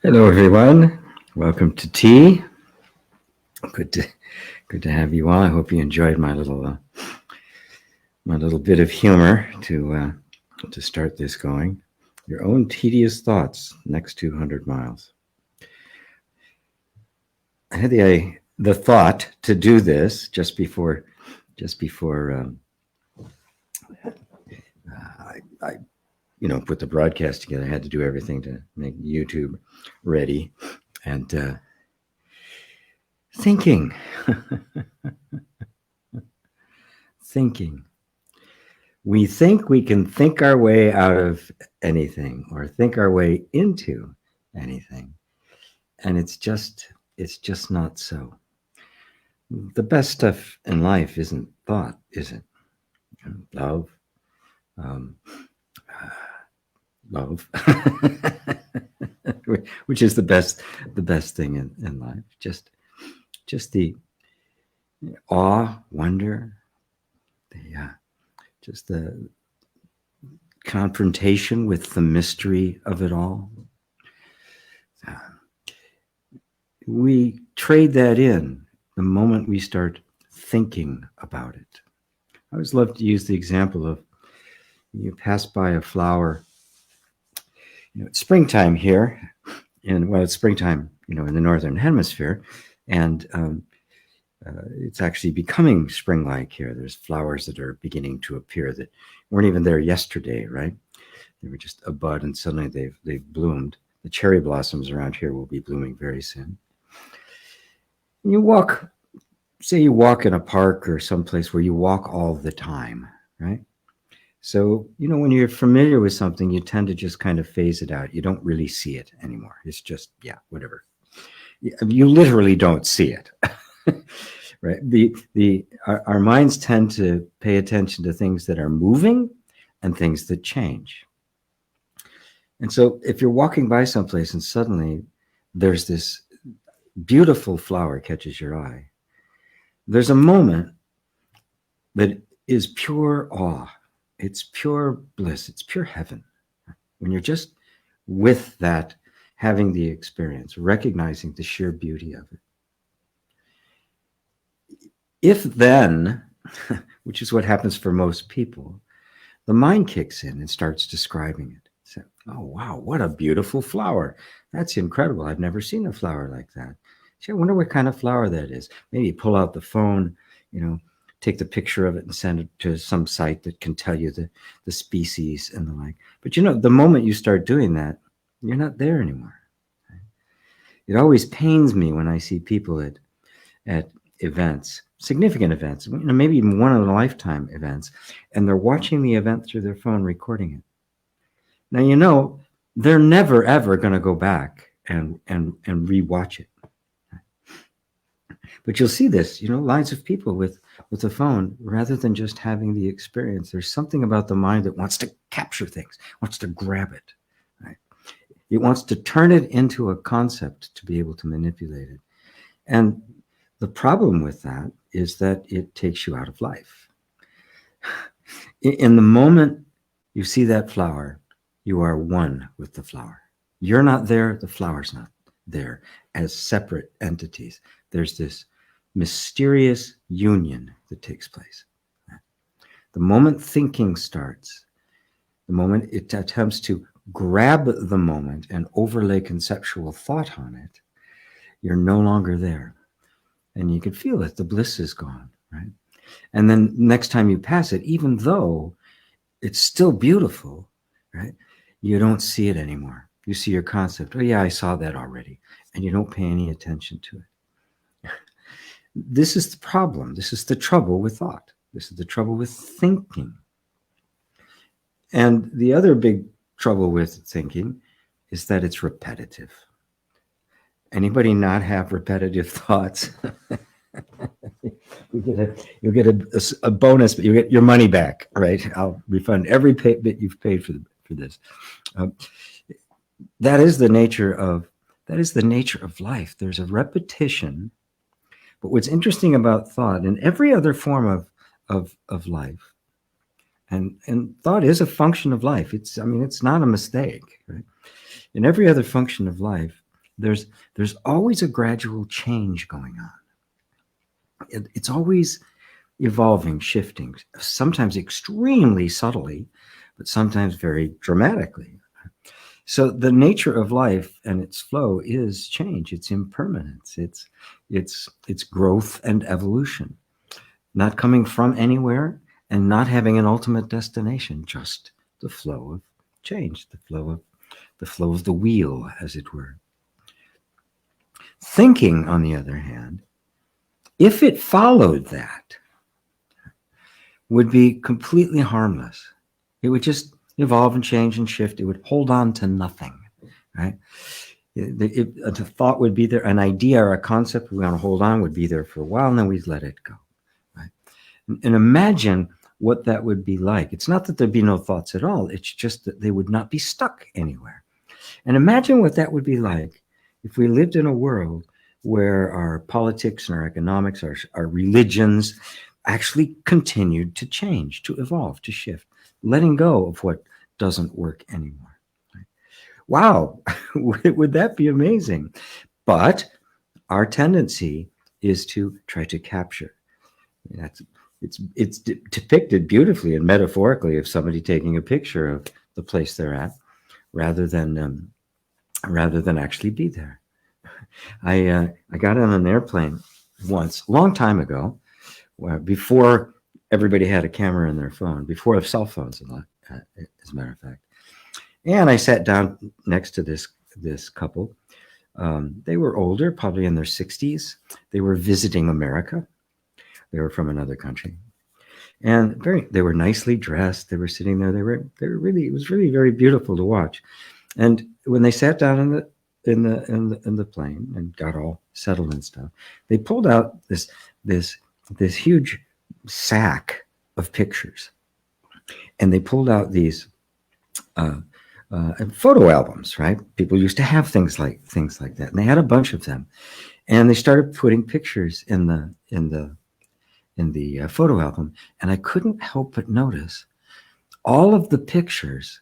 Hello, everyone. Welcome to tea. Good to have you all. I hope you enjoyed my little bit of humor to start this going. Your own tedious thoughts. Next 200 miles. I had the thought to do this just before I put the broadcast together. I had to do everything to make YouTube ready, and thinking. We think we can think our way out of anything or think our way into anything. And it's just not so. The best stuff in life isn't thought, is it? Love. Love. Which is the best thing in life. Just the awe, wonder, just the confrontation with the mystery of it all. We trade that in the moment we start thinking about it. I always love to use the example of you pass by a flower. It's springtime here, it's springtime, in the northern hemisphere, and it's actually becoming spring-like here. There's flowers that are beginning to appear that weren't even there yesterday, right? They were just a bud, and suddenly they've bloomed. The cherry blossoms around here will be blooming very soon. And you walk in a park or someplace where you walk all the time, right? So, when you're familiar with something, you tend to just kind of phase it out. You don't really see it anymore. It's just, whatever. You literally don't see it. Right? Our minds tend to pay attention to things that are moving and things that change. And so if you're walking by someplace and suddenly there's this beautiful flower catches your eye, there's a moment that is pure awe. It's pure bliss. It's pure heaven. When you're just with that, having the experience, recognizing the sheer beauty of it. If then, which is what happens for most people, the mind kicks in and starts describing it. So, oh, wow, what a beautiful flower. That's incredible. I've never seen a flower like that. Gee, I wonder what kind of flower that is. Maybe pull out the phone, take the picture of it and send it to some site that can tell you the species and the like. But the moment you start doing that, you're not there anymore. It always pains me when I see people at events, significant events, maybe even one-in-a-lifetime events, and they're watching the event through their phone, recording it. Now, they're never, ever going to go back and rewatch it. But you'll see this, lines of people with a phone, rather than just having the experience. There's something about the mind that wants to capture things, wants to grab it. Right? It wants to turn it into a concept to be able to manipulate it. And the problem with that is that it takes you out of life. In the moment you see that flower, you are one with the flower. You're not there, the flower's not there as separate entities. There's this mysterious union that takes place. The moment thinking starts, the moment it attempts to grab the moment and overlay conceptual thought on it, you're no longer there. And you can feel it, the bliss is gone, right? And then next time you pass it, even though it's still beautiful, right? You don't see it anymore. You see your concept. Oh yeah, I saw that already. And you don't pay any attention to it. This is the problem. This is the trouble with thought. This is the trouble with thinking. And the other big trouble with thinking is that it's repetitive. Anybody not have repetitive thoughts? You'll get a bonus, but you get your money back, right? I'll refund every bit you've paid for this. That is the nature of life. There's a repetition. But what's interesting about thought and every other form of life And thought is a function of life. It's, I mean, it's not a mistake, right? In every other function of life, there's always a gradual change going on. It's always evolving, shifting, sometimes extremely subtly, but sometimes very dramatically. So the nature of life and its flow is change. It's impermanence. It's growth and evolution, not coming from anywhere and not having an ultimate destination, just the flow of change, the flow of the wheel, as it were. Thinking, on the other hand, if it followed that, would be completely harmless. It would just evolve and change and shift. It would hold on to nothing, right? A thought would be there, an idea or a concept we want to hold on would be there for a while, and then we'd let it go, right? And imagine what that would be like. It's not that there'd be no thoughts at all. It's just that they would not be stuck anywhere. And imagine what that would be like if we lived in a world where our politics and our economics, our religions actually continued to change, to evolve, to shift, letting go of what doesn't work anymore. Right? Wow, would that be amazing? But our tendency is to try to capture. It's depicted beautifully and metaphorically of somebody taking a picture of the place they're at, rather than actually be there. I got on an airplane once, a long time ago, before everybody had a camera in their phone, before cell phones, as a matter of fact. And I sat down next to this couple. They were older, probably in their 60s. They were visiting America. They were from another country, and they were nicely dressed. They were sitting there. They were really. It was really very beautiful to watch. And when they sat down in the plane and got all settled and stuff, they pulled out this huge sack of pictures, and they pulled out these photo albums. Right? People used to have things like that, and they had a bunch of them, and they started putting pictures in the photo album, and I couldn't help but notice all of the pictures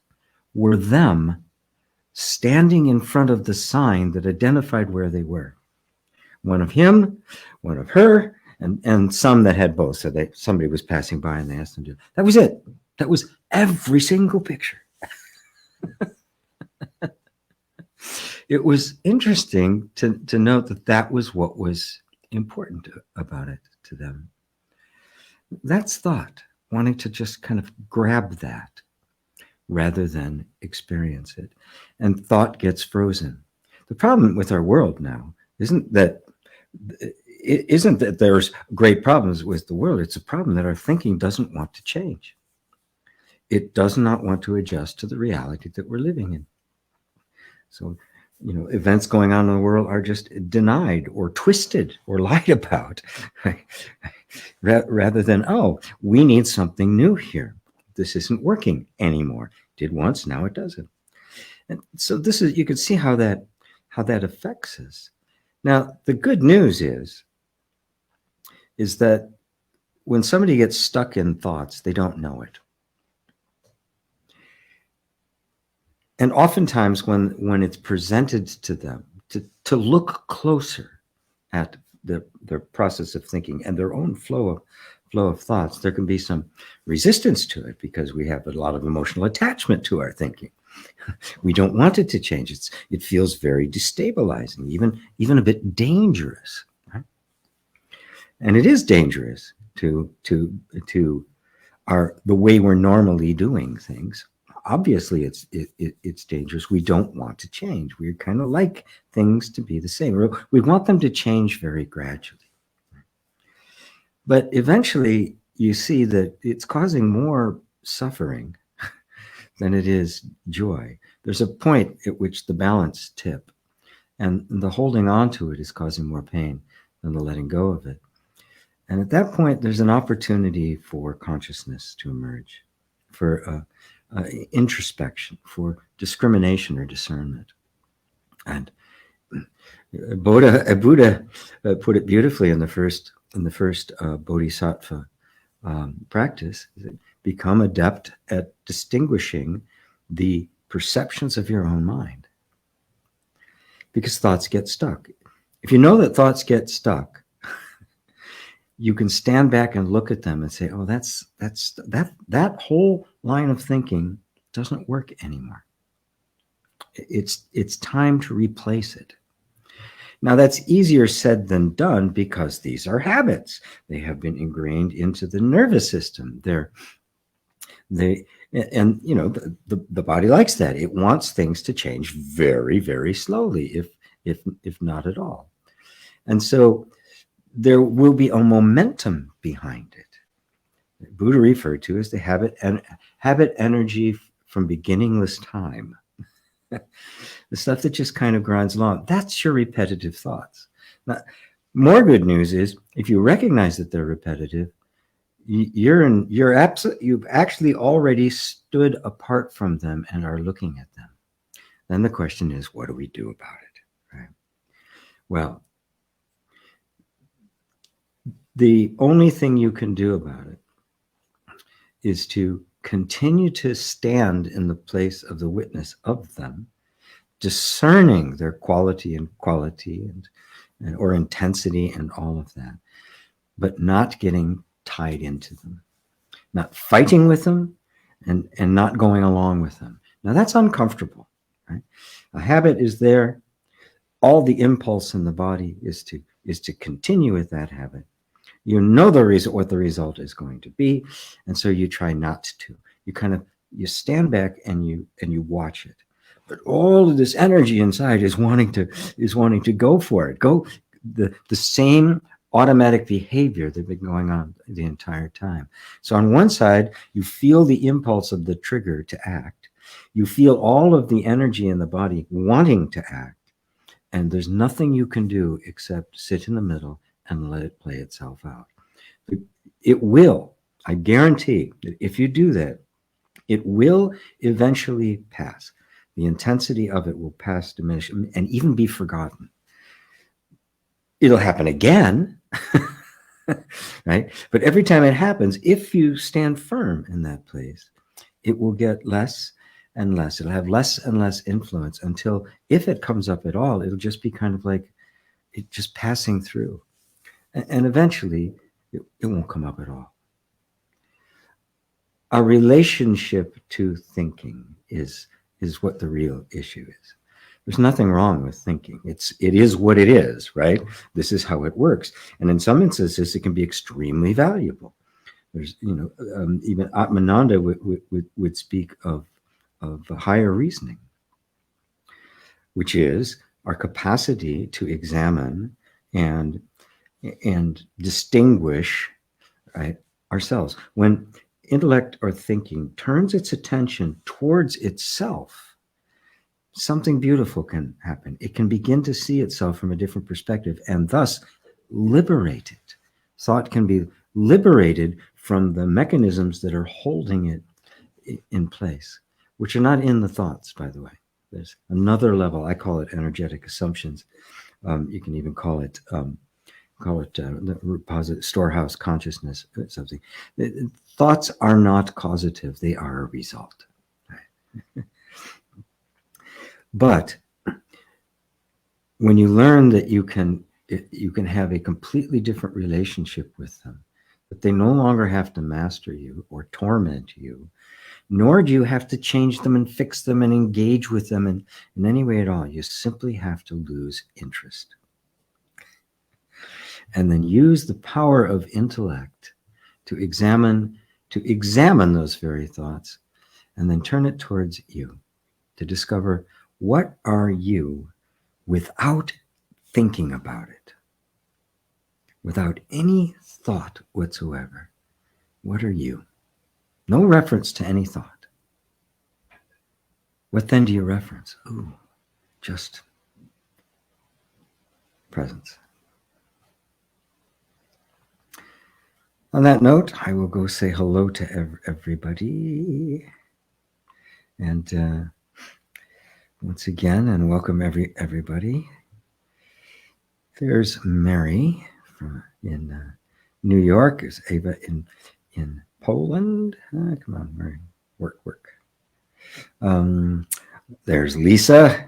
were them standing in front of the sign that identified where they were. One of him, one of her, and some that had both. So somebody was passing by and they asked them to. That was it. That was every single picture. It was interesting to note that was what was important about it to them. That's thought, wanting to just kind of grab that rather than experience it. And thought gets frozen. The problem with our world now isn't that there's great problems with the world. It's a problem that our thinking doesn't want to change. It does not want to adjust to the reality that we're living in. So, events going on in the world are just denied or twisted or lied about, right? Rather than, oh, we need something new here. This isn't working anymore. Did once, now it doesn't. And so you can see how that affects us. Now, the good news is that when somebody gets stuck in thoughts, they don't know it. And oftentimes when it's presented to them to look closer at their process of thinking and their own flow of thoughts, there can be some resistance to it because we have a lot of emotional attachment to our thinking. We don't want it to change. It feels very destabilizing, even a bit dangerous. Right? And it is dangerous to the way we're normally doing things. Obviously, it's dangerous. We don't want to change. We kind of like things to be the same. We want them to change very gradually. But eventually, you see that it's causing more suffering than it is joy. There's a point at which the balance tip, and the holding on to it is causing more pain than the letting go of it. And at that point, there's an opportunity for consciousness to emerge, for introspection, for discrimination or discernment. And Buddha put it beautifully in the first bodhisattva practice. become adept at distinguishing the perceptions of your own mind. Because thoughts get stuck. If you know that thoughts get stuck, you can stand back and look at them and say, oh, that whole line of thinking doesn't work anymore. It's time to replace it. Now, that's easier said than done because these are habits. They have been ingrained into the nervous system. And you know, the body likes that. It wants things to change very, very slowly, if not at all. And so there will be a momentum behind it. Buddha referred to as the habit energy from beginningless time. The stuff that just kind of grinds along. That's your repetitive thoughts. Now, more good news is if you recognize that they're repetitive, you've actually already stood apart from them and are looking at them. Then the question is, what do we do about it? Right? Well, the only thing you can do about it is to continue to stand in the place of the witness of them, discerning their quality and or intensity and all of that, but not getting tied into them, not fighting with them, and not going along with them. Now that's uncomfortable, right? A habit is there. All the impulse in the body is to continue with that habit. You know what the result is going to be, and so you try not to. You stand back and you watch it. But all of this energy inside is wanting to go for it. Go the same automatic behavior that's been going on the entire time. So on one side, you feel the impulse of the trigger to act. You feel all of the energy in the body wanting to act. And there's nothing you can do except sit in the middle and let it play itself out. It will, I guarantee that if you do that, it will eventually pass. The intensity of it will pass, diminish, and even be forgotten. It'll happen again, right? But every time it happens, if you stand firm in that place, it will get less and less. It'll have less and less influence until, if it comes up at all, it'll just be kind of like it just passing through. And eventually, it won't come up at all. Our relationship to thinking is what the real issue is. There's nothing wrong with thinking. It is what it is, right? This is how it works. And in some instances, it can be extremely valuable. There's, even Atmananda would speak of higher reasoning, which is our capacity to examine and distinguish, right, ourselves. When intellect or thinking turns its attention towards itself, something beautiful can happen. It can begin to see itself from a different perspective and thus liberate it. Thought can be liberated from the mechanisms that are holding it in place, which are not in the thoughts, by the way. There's another level. I call it energetic assumptions. You can even call it the repository, storehouse consciousness, something. Thoughts are not causative. They are a result. Right? But when you learn that you can have a completely different relationship with them, that they no longer have to master you or torment you, nor do you have to change them and fix them and engage with them in any way at all. You simply have to lose interest. And then use the power of intellect to examine those very thoughts, and then turn it towards you to discover, what are you without thinking about it? Without any thought whatsoever. What are you? No reference to any thought. What then do you reference? Ooh, just presence. On that note, I will go say hello to everybody. And once again, and welcome everybody. There's Mary in New York. There's Ava in Poland. Come on, work. There's Lisa,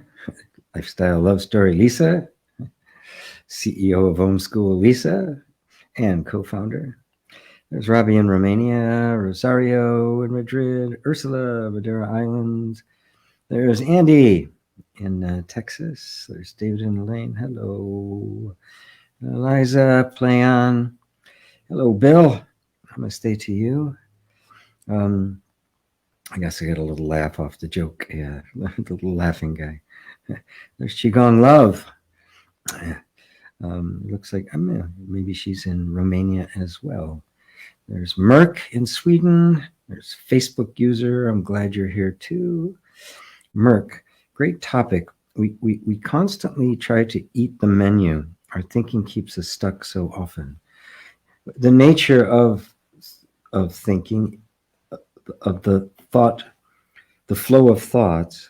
Lifestyle Love Story Lisa, CEO of Homeschool Lisa, and co-founder. There's Robbie in Romania, Rosario in Madrid, Ursula, Madeira Islands. There's Andy in Texas. There's David and Elaine. Hello. Eliza, play on. Hello, Bill. Namaste to you. I guess I got a little laugh off the joke. Yeah, the little laughing guy. There's Qigong Love. Looks like maybe she's in Romania as well. There's Merck in Sweden. There's Facebook user. I'm glad you're here too. Merck, great topic. We constantly try to eat the menu. Our thinking keeps us stuck so often. The nature of thinking, of the thought, the flow of thoughts,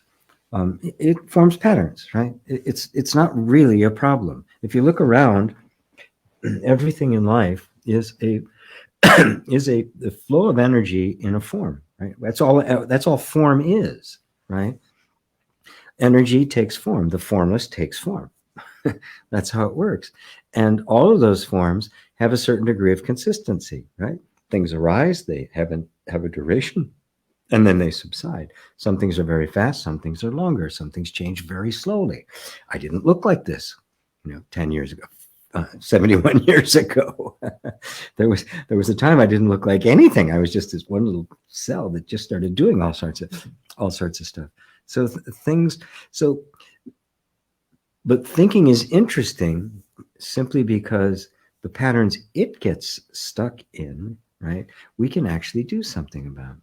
it forms patterns, right? It's not really a problem. If you look around, everything in life is the flow of energy in a form, right? That's all form is, right? Energy takes form. The formless takes form. That's how it works. And all of those forms have a certain degree of consistency, right? Things arise, they have a duration, and then they subside. Some things are very fast, some things are longer, some things change very slowly. I didn't look like this, 10 years ago, 71 years ago. there was a time I didn't look like anything. I was just this one little cell that just started doing all sorts of stuff. So but thinking is interesting simply because the patterns it gets stuck in, right? We can actually do something about.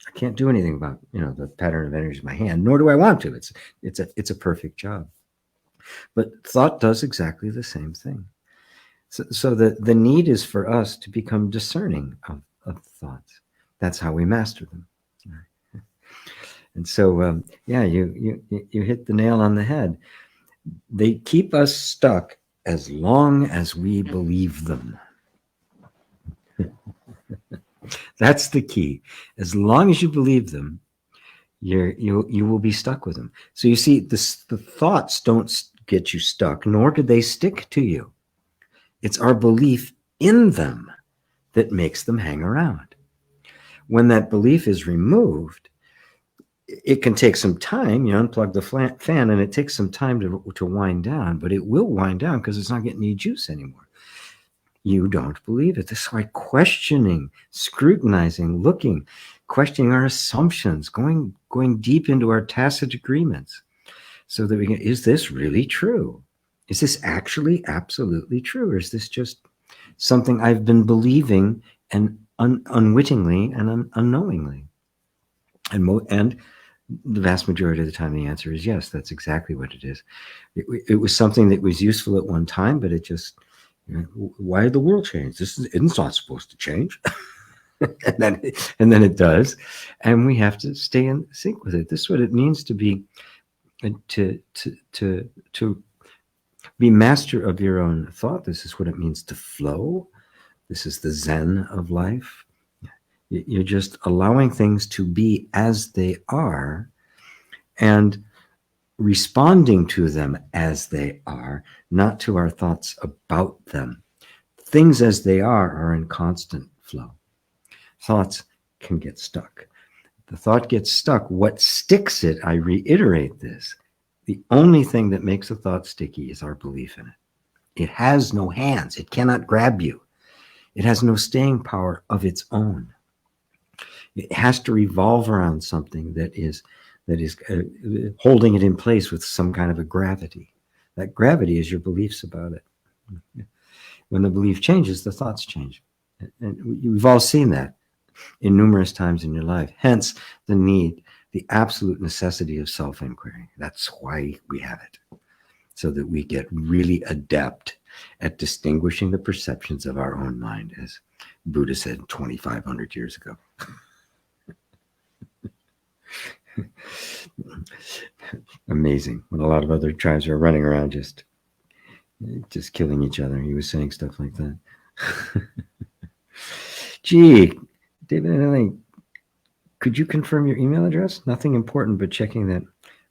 I can't do anything about, the pattern of energy in my hand, nor do I want to. It's a perfect job. But thought does exactly the same thing. So the need is for us to become discerning of thoughts. That's how we master them. And so, you hit the nail on the head. They keep us stuck as long as we believe them. That's the key. As long as you believe them, you will be stuck with them. So you see, the thoughts don't get you stuck, nor do they stick to you. It's our belief in them that makes them hang around. When that belief is removed, it can take some time. You unplug the fan and it takes some time to wind down, but it will wind down because it's not getting any juice anymore. You don't believe it. This is why questioning, scrutinizing, looking, questioning our assumptions, going deep into our tacit agreements so that we can, is this really true? Is this actually absolutely true? Or is this just something I've been believing and unwittingly and unknowingly? And the vast majority of the time, the answer is yes, that's exactly what it is. It was something that was useful at one time, but it just, why did the world change? It's not supposed to change. and then it does. And we have to stay in sync with it. This is what it means to be, to be master of your own thought. This is what it means to flow. This is the Zen of life. You're just allowing things to be as they are and responding to them as they are, not to our thoughts about them. Things as they are in constant flow. Thoughts can get stuck. The thought gets stuck. What sticks it, I reiterate this, the only thing that makes a thought sticky is our belief in it. It has no hands. It cannot grab you. It has no staying power of its own. It has to revolve around something that is holding it in place with some kind of a gravity. That gravity is your beliefs about it. When the belief changes, the thoughts change. And we've all seen that in numerous times in your life. Hence the need, the absolute necessity of self-inquiry. That's why we have it, so that we get really adept at distinguishing the perceptions of our own mind, as Buddha said 2,500 years ago. Amazing. When a lot of other tribes are running around just killing each other, he was saying stuff like that. Gee, David, I think, could you confirm your email address? Nothing important, but checking that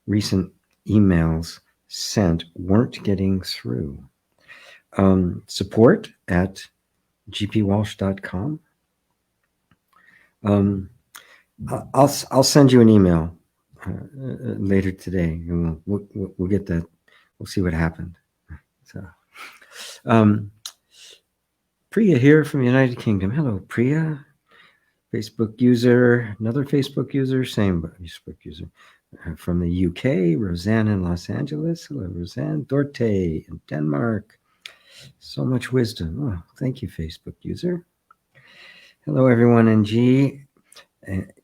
recent emails sent weren't getting through. Support at gpwalsh.com. I'll send you an email later today, and we'll get that. We'll see what happened. So, Priya here from the United Kingdom. Hello, Priya. Facebook user, another Facebook user, same Facebook user. From the UK, Roseanne in Los Angeles. Hello, Roseanne. Dorte in Denmark. So much wisdom. Oh, thank you, Facebook user. Hello, everyone in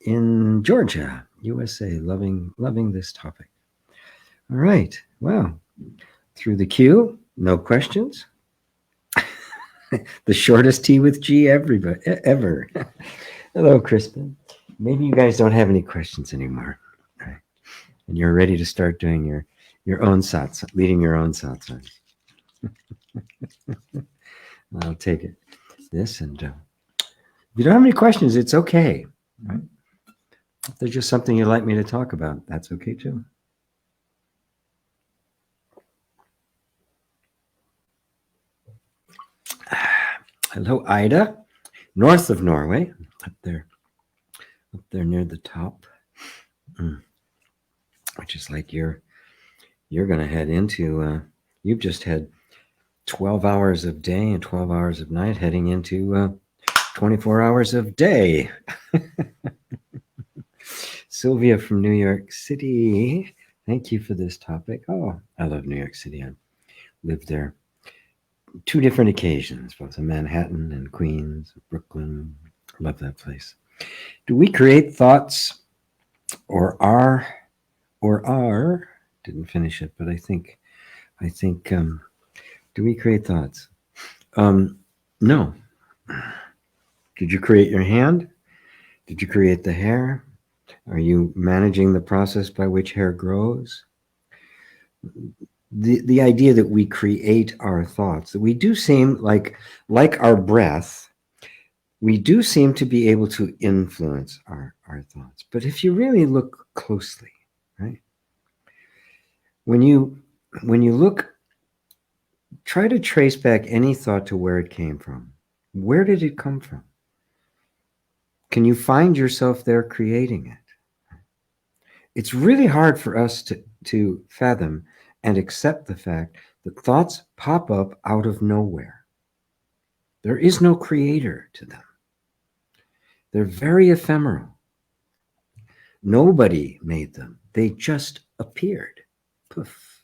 in Georgia, USA. Loving this topic. All right. Well, through the queue, no questions. The shortest tea with G ever. Hello, Crispin. Maybe you guys don't have any questions anymore, right? And you're ready to start doing your own sats, leading your own satsang. I'll take it. This and if you don't have any questions, it's okay. Right? If there's just something you'd like me to talk about, that's okay too. Hello, Ida, north of Norway, up there near the top, which is like you're going to head into. You've just had 12 hours of day and 12 hours of night, heading into 24 hours of day. Sylvia from New York City, thank you for this topic. Oh, I love New York City. I lived there 2 different occasions, both in Manhattan and Queens, Brooklyn. Love that place. Do we create thoughts or are, didn't finish it, but I think, do we create thoughts? No. Did you create your hand? Did you create the hair? Are you managing the process by which hair grows? The idea that we create our thoughts, that we do seem like our breath, we do seem to be able to influence our thoughts. But if you really look closely, right? When you look, try to trace back any thought to where it came from. Where did it come from? Can you find yourself there creating it? It's really hard for us to fathom and accept the fact that thoughts pop up out of nowhere. There is no creator to them. They're very ephemeral. Nobody made them. They just appeared. Poof.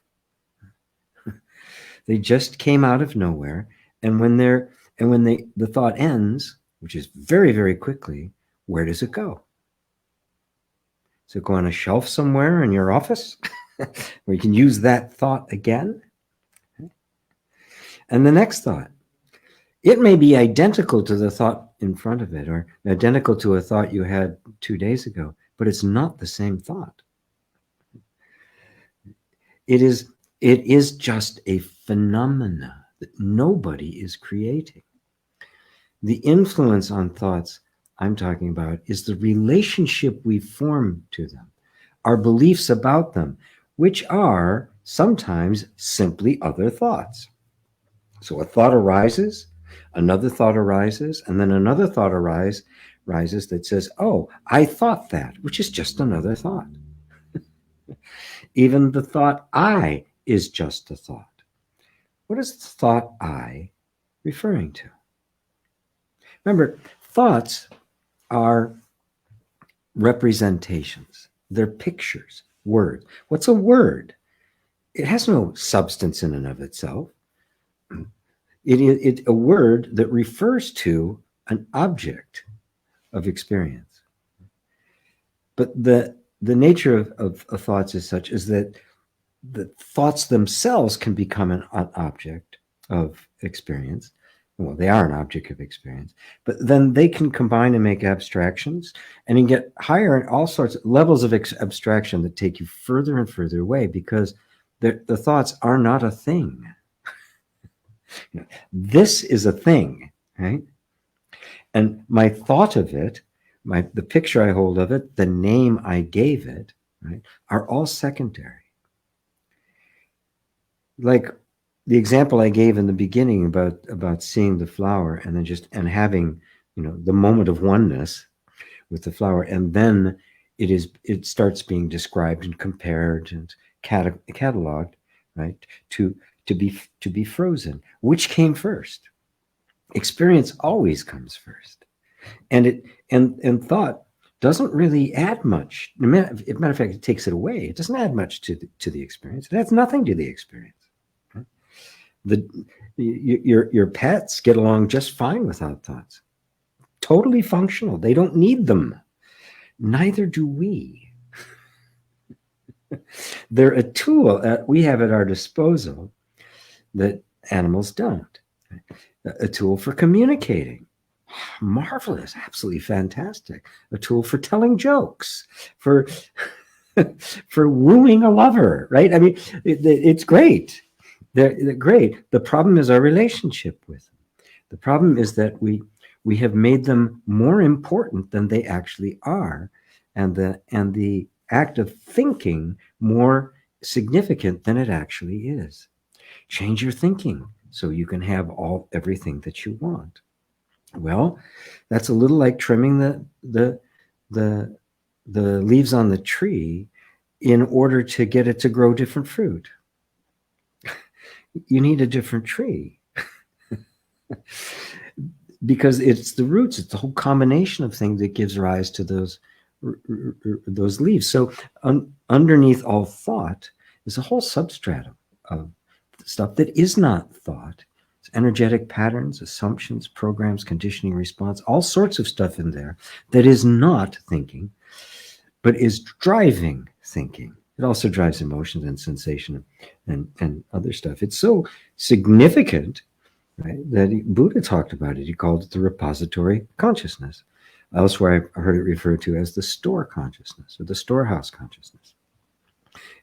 They just came out of nowhere. And when the thought ends, which is very, very quickly, where does it go? Does it go on a shelf somewhere in your office where you can use that thought again? And the next thought, it may be identical to the thought in front of it, or identical to a thought you had 2 days ago, but it's not the same thought. It is just a phenomena that nobody is creating. The influence on thoughts I'm talking about is the relationship we form to them, our beliefs about them, which are sometimes simply other thoughts. So a thought arises, another thought arises, and then another thought arises that says, oh, I thought that, which is just another thought. Even the thought I is just a thought. What is the thought I referring to? Remember, thoughts are representations. They're pictures, words. What's a word? It has no substance in and of itself. It's a word that refers to an object of experience. But the nature of thoughts is such is that the thoughts themselves can become an object of experience. Well, they are an object of experience, but then they can combine and make abstractions, and you get higher in all sorts of levels of abstraction that take you further and further away, because the thoughts are not a thing. This is a thing, right? And my thought of it, the picture I hold of it, the name I gave it, right, are all secondary. Like the example I gave in the beginning about seeing the flower and then and having, the moment of oneness with the flower, and then it starts being described and compared and cataloged, right, to be frozen. Which came first? Experience always comes first, and thought doesn't really add much. Matter of fact, it takes it away. It doesn't add much to the experience. It adds nothing to the experience. Your pets get along just fine without thoughts. Totally functional. They don't need them. Neither do we. They're a tool we have at our disposal that animals don't. A tool for communicating. Marvelous, absolutely fantastic. A tool for telling jokes, for for wooing a lover, right? I mean, it's great. They're great. The problem is our relationship with them. The problem is that we have made them more important than they actually are, and the act of thinking more significant than it actually is. Change your thinking so you can have everything that you want. Well, that's a little like trimming the leaves on the tree in order to get it to grow different fruit. You need a different tree. Because it's the roots, it's the whole combination of things that gives rise to those leaves. So underneath all thought is a whole substratum of stuff that is not thought. It's energetic patterns, assumptions, programs, conditioning, response, all sorts of stuff in there that is not thinking, but is driving thinking. It also drives emotions and sensation and other stuff. It's so significant, right, that Buddha talked about it. He called it the repository consciousness. Elsewhere, I heard it referred to as the store consciousness or the storehouse consciousness.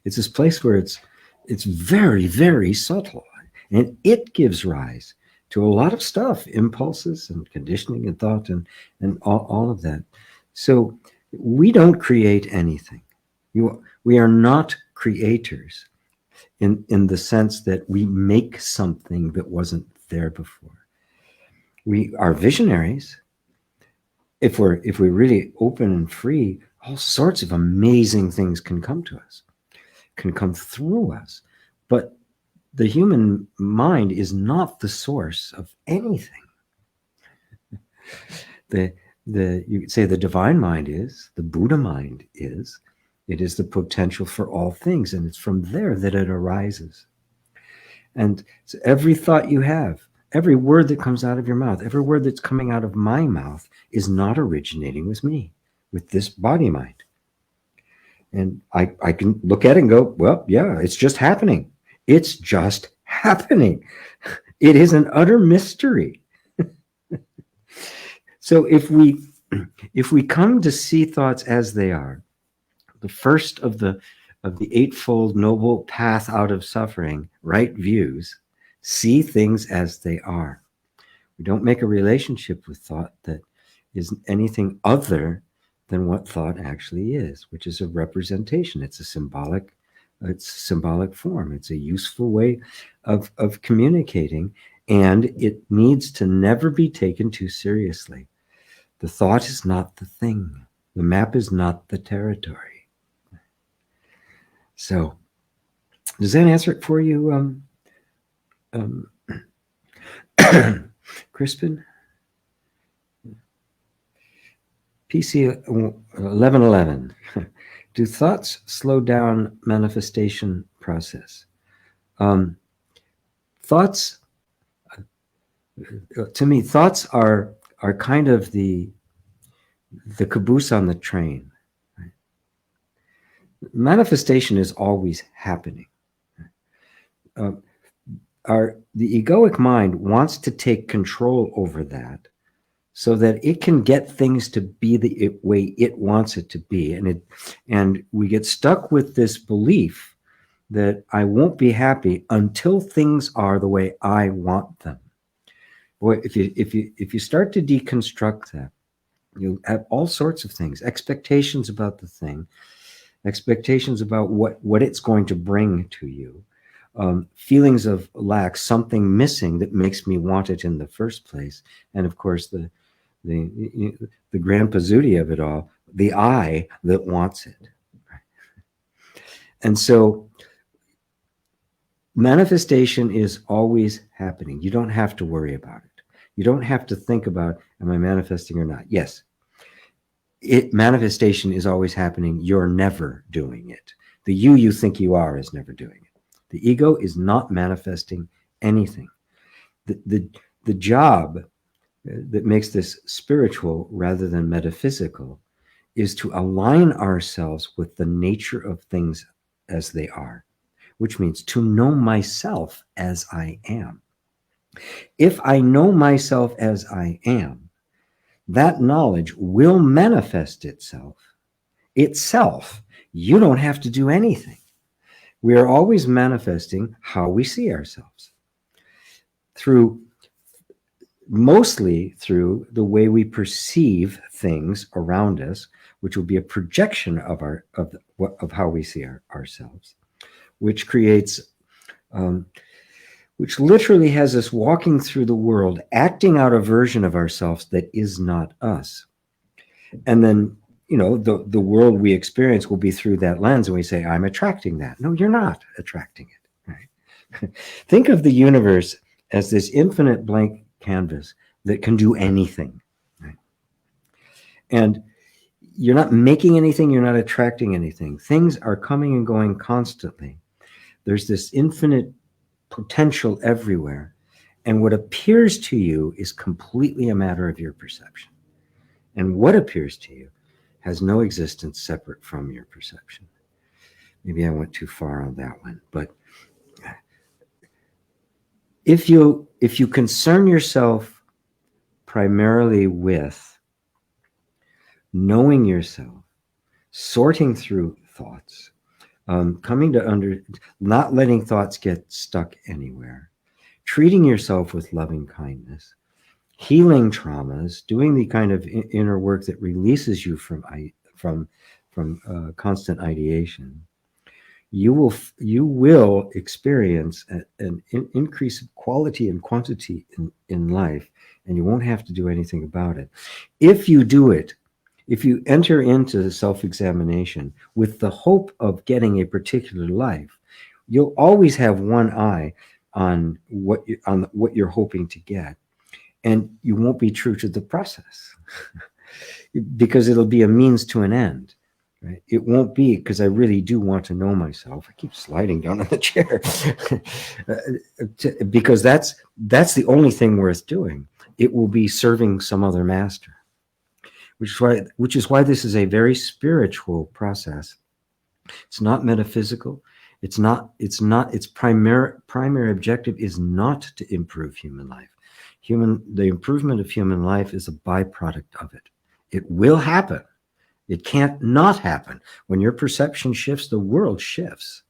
It's this place where it's very, very subtle, and it gives rise to a lot of stuff, impulses and conditioning and thought and all of that. So we don't create anything. We are not creators in the sense that we make something that wasn't there before. We are visionaries. If we're really open and free, all sorts of amazing things can come to us, can come through us. But the human mind is not the source of anything. You could say the divine mind is, the Buddha mind is. It is the potential for all things, and it's from there that it arises. And so every thought you have, every word that comes out of your mouth, every word that's coming out of my mouth is not originating with me, with this body mind. And I can look at it and go, well, yeah, it's just happening. It's just happening. It is an utter mystery. So if we come to see thoughts as they are, the first of the eightfold noble path out of suffering, right views, see things as they are. We don't make a relationship with thought that is anything other than what thought actually is, which is a representation. It's a symbolic form. It's a useful way of communicating, and it needs to never be taken too seriously. The thought is not the thing. The map is not the territory. So, does that answer it for you, Crispin? PC 1111. Do thoughts slow down manifestation process? Thoughts, to me, thoughts are kind of the caboose on the train. Right? Manifestation is always happening. The egoic mind wants to take control over that so that it can get things to be the way it wants it to be. And we get stuck with this belief that I won't be happy until things are the way I want them. Boy, if you start to deconstruct that, you have all sorts of things, expectations about the thing, expectations about what it's going to bring to you, feelings of lack, something missing that makes me want it in the first place, and of course the grand pazootie of it all, the I that wants it. And so manifestation is always happening. You don't have to worry about it. You don't have to think about, am I manifesting or not? Yes, manifestation is always happening. You're never doing it. The you think you are is never doing it. The ego is not manifesting anything. The job that makes this spiritual rather than metaphysical is to align ourselves with the nature of things as they are, which means to know myself as I am. If I know myself as I am, that knowledge will manifest itself. You don't have to do anything. We are always manifesting how we see ourselves mostly through the way we perceive things around us, which will be a projection of how we see ourselves, which creates, which literally has us walking through the world, acting out a version of ourselves that is not us. And then, the world we experience will be through that lens, and we say, I'm attracting that. No, you're not attracting it. Right? Think of the universe as this infinite blank canvas that can do anything. Right? And you're not making anything, you're not attracting anything. Things are coming and going constantly. There's this infinite potential everywhere. And what appears to you is completely a matter of your perception. And what appears to you has no existence separate from your perception. Maybe I went too far on that one, but if you concern yourself primarily with knowing yourself, sorting through thoughts, not letting thoughts get stuck anywhere, treating yourself with loving kindness, healing traumas, doing the kind of inner work that releases you from constant ideation, you will experience an increase of quality and quantity in life, and you won't have to do anything about it. If you do it, if you enter into self-examination with the hope of getting a particular life, you'll always have one eye on what you're hoping to get, and you won't be true to the process because it'll be a means to an end. Right? It won't be because I really do want to know myself. I keep sliding down on the chair because that's the only thing worth doing. It will be serving some other master, which is why this is a very spiritual process. It's not metaphysical. Its primary objective is not to improve human life. The improvement of human life is a byproduct of it. It will happen. It can't not happen. When your perception shifts, the world shifts.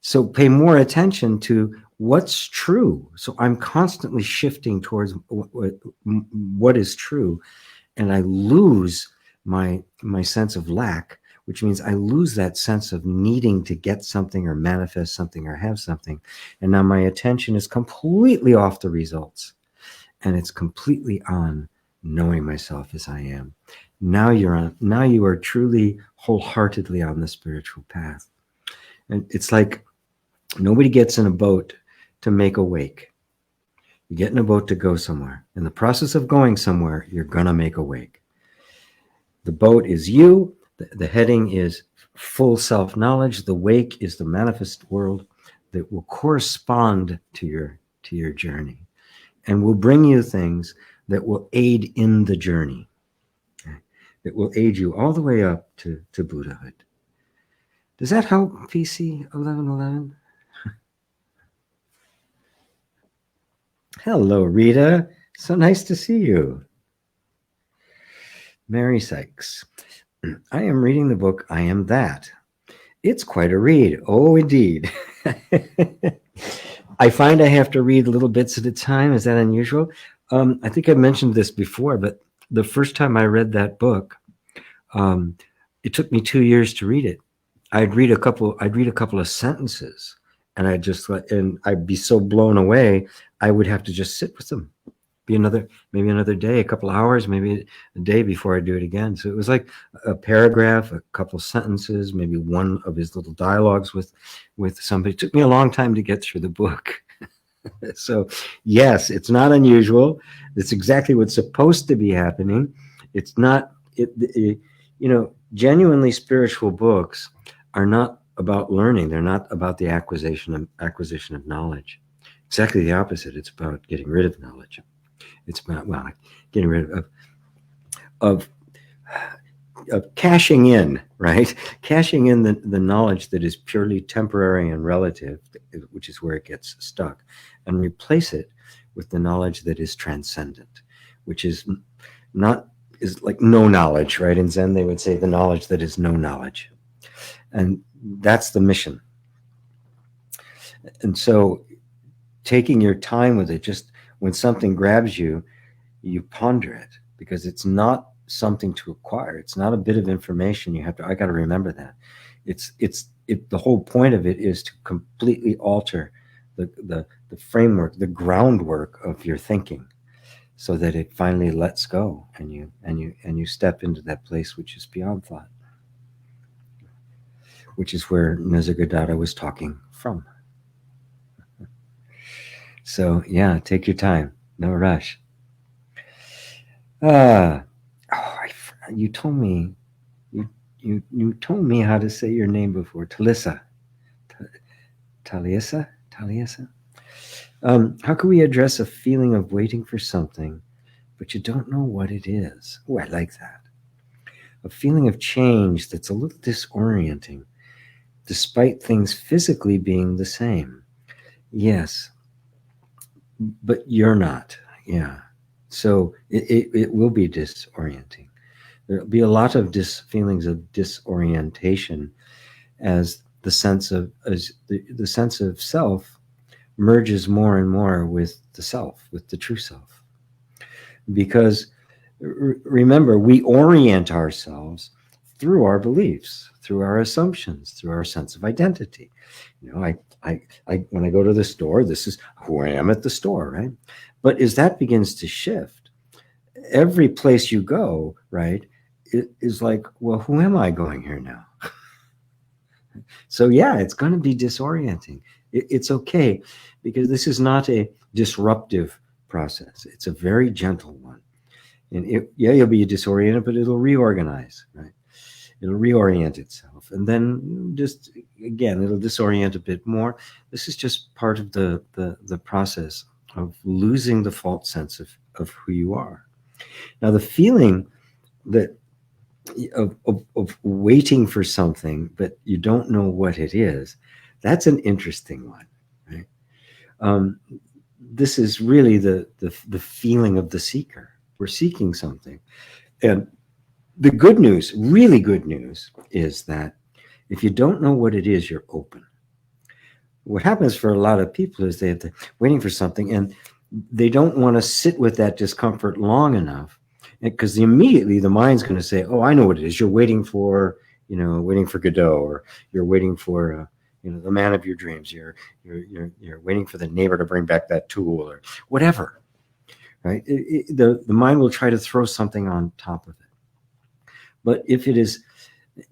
So pay more attention to what's true. So I'm constantly shifting towards what is true, and I lose my sense of lack, which means I lose that sense of needing to get something or manifest something or have something. And now my attention is completely off the results, and it's completely on knowing myself as I am. Now you are truly wholeheartedly on the spiritual path. And it's like nobody gets in a boat to make a wake. You get in a boat to go somewhere. In the process of going somewhere, you're going to make a wake. The boat is you. The heading is full self-knowledge. The wake is the manifest world that will correspond to your journey and will bring you things that will aid in the journey. It will aid you all the way up to Buddhahood. Does that help, PC 1111? Hello, Rita. So nice to see you. Mary Sykes. I am reading the book, I Am That. It's quite a read. Oh, indeed. I find I have to read little bits at a time. Is that unusual? I think I mentioned this before, but the first time I read that book, um, it took me 2 years to read it. I'd read a couple. I'd read a couple of sentences, and I'd be so blown away. I would have to just sit with them. Maybe another day, a couple hours, maybe a day before I do it again. So it was like a paragraph, a couple sentences, maybe one of his little dialogues with somebody. It took me a long time to get through the book. So yes, it's not unusual. It's exactly what's supposed to be happening. It's not genuinely spiritual books are not about learning. They're not about the acquisition of knowledge. Exactly the opposite. It's about getting rid of knowledge. It's about getting rid of cashing in, right? Cashing in the knowledge that is purely temporary and relative, which is where it gets stuck, and replace it with the knowledge that is transcendent, which is like no knowledge, right? In Zen, they would say the knowledge that is no knowledge. And that's the mission. And so taking your time with it, just when something grabs you, you ponder it, because it's not something to acquire. It's not a bit of information you have to, I got to remember that. The whole point of it is to completely alter the framework, the groundwork of your thinking, so that it finally lets go and you step into that place which is beyond thought, which is where Nisargadatta was talking from. So yeah, take your time, no rush. You told me you told me how to say your name before. Talissa. Talissa? How can we address a feeling of waiting for something, but you don't know what it is? Oh, I like that. A feeling of change that's a little disorienting, despite things physically being the same. Yes, but you're not. Yeah. So it will be disorienting. There'll be a lot of feelings of disorientation as the sense of self merges more and more with the self, with the true self. Because remember, we orient ourselves through our beliefs, through our assumptions, through our sense of identity. When I go to the store, this is who I am at the store, right? But as that begins to shift, every place you go, right, it is like, well, who am I going here now? So yeah, it's going to be disorienting. It's okay, because this is not a disruptive process. It's a very gentle one. And you'll be disoriented, but it'll reorganize, right? It'll reorient itself. And then just, again, it'll disorient a bit more. This is just part of the process of losing the false sense of who you are. Now, the feeling that of waiting for something, but you don't know what it is, that's an interesting one, right? This is really the feeling of the seeker. We're seeking something. And the good news, really good news, is that if you don't know what it is, you're open. What happens for a lot of people is they're waiting for something, and they don't want to sit with that discomfort long enough, because immediately the mind's going to say, oh, I know what it is. You're waiting for Godot, or you're waiting for the man of your dreams. You're waiting for the neighbor to bring back that tool, or whatever, right? The mind will try to throw something on top of it. But if it is,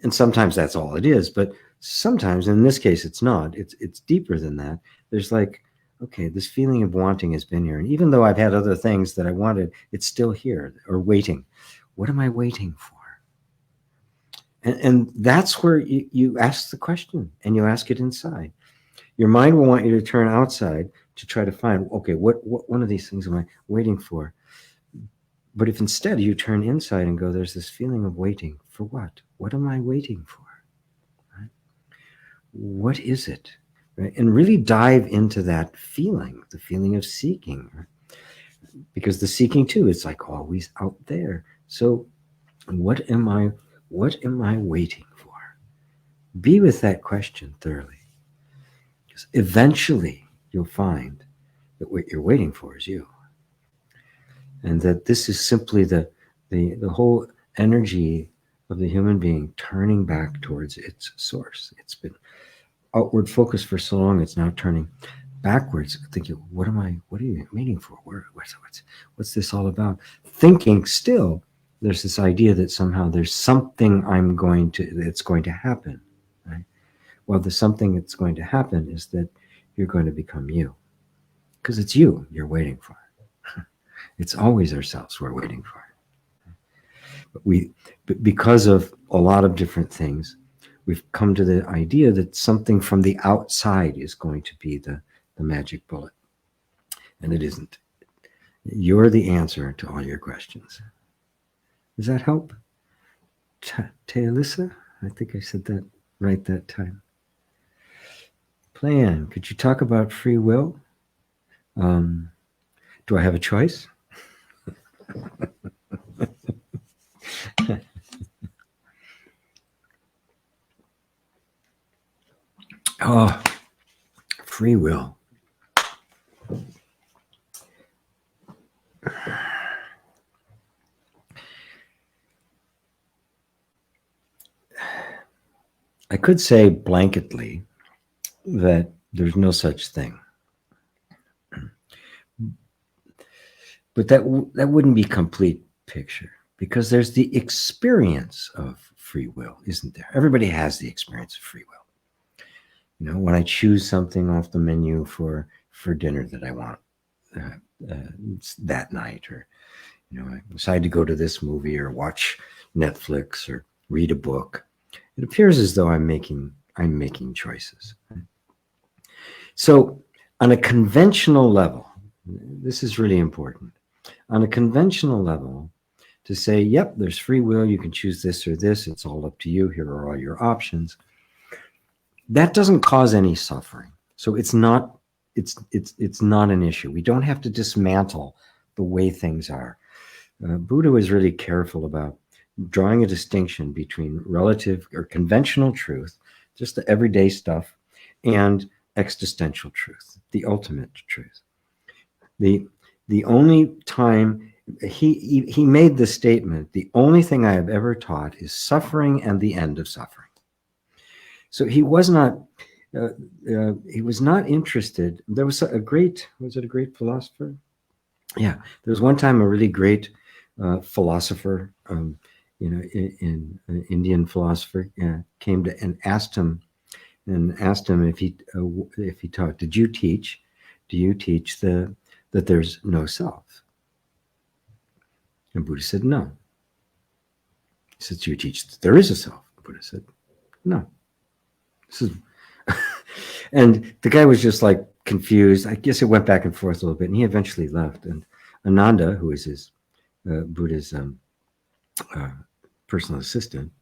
and sometimes that's all it is, but sometimes, in this case, it's not. It's deeper than that. There's like, okay, this feeling of wanting has been here. And even though I've had other things that I wanted, it's still here, or waiting. What am I waiting for? And that's where you ask the question, and you ask it inside. Your mind will want you to turn outside to try to find, okay, what one of these things am I waiting for? But if instead you turn inside and go, there's this feeling of waiting for what? What am I waiting for? Right? What is it? Right? And really dive into that feeling, the feeling of seeking. Right? Because the seeking too is like always out there. So what am I waiting for? Be with that question thoroughly. Because eventually you'll find that what you're waiting for is you. And that this is simply the whole energy of the human being turning back towards its source. It's been outward focused for so long, it's now turning backwards, thinking, what are you waiting for? What's this all about? Thinking still, there's this idea that somehow there's something that's going to happen, right? Well, the something that's going to happen is that you're going to become you, because it's you you're waiting for. It's always ourselves we're waiting for. But because of a lot of different things, we've come to the idea that something from the outside is going to be the magic bullet. And it isn't. You're the answer to all your questions. Does that help? Tealisa? I think I said that right that time. Plan, could you talk about free will? Do I have a choice? Oh, free will. I could say blanketly that there's no such thing. But that wouldn't be complete picture, because there's the experience of free will, isn't there? Everybody has the experience of free will. You know, when I choose something off the menu for dinner that I want that night, or, you know, I decide to go to this movie or watch Netflix or read a book, it appears as though I'm making choices. So on a conventional level, this is really important. On a conventional level, to say, yep, there's free will, you can choose this or this, it's all up to you, here are all your options, that doesn't cause any suffering. So it's not an issue. We don't have to dismantle the way things are. Buddha was really careful about drawing a distinction between relative or conventional truth, just the everyday stuff, and existential truth, the ultimate truth. The only time he made the statement, the only thing I have ever taught is suffering and the end of suffering. So he was not interested. There was a great philosopher? Yeah, there was one time a really great philosopher, in Indian philosopher, came to and asked him if he taught. Do you teach that there's no self? And Buddha said no. He said, do you teach that there is a self? Buddha said no. This is and the guy was just like confused. I guess it went back and forth a little bit, and he eventually left. And Ananda, who is his Buddha's personal assistant,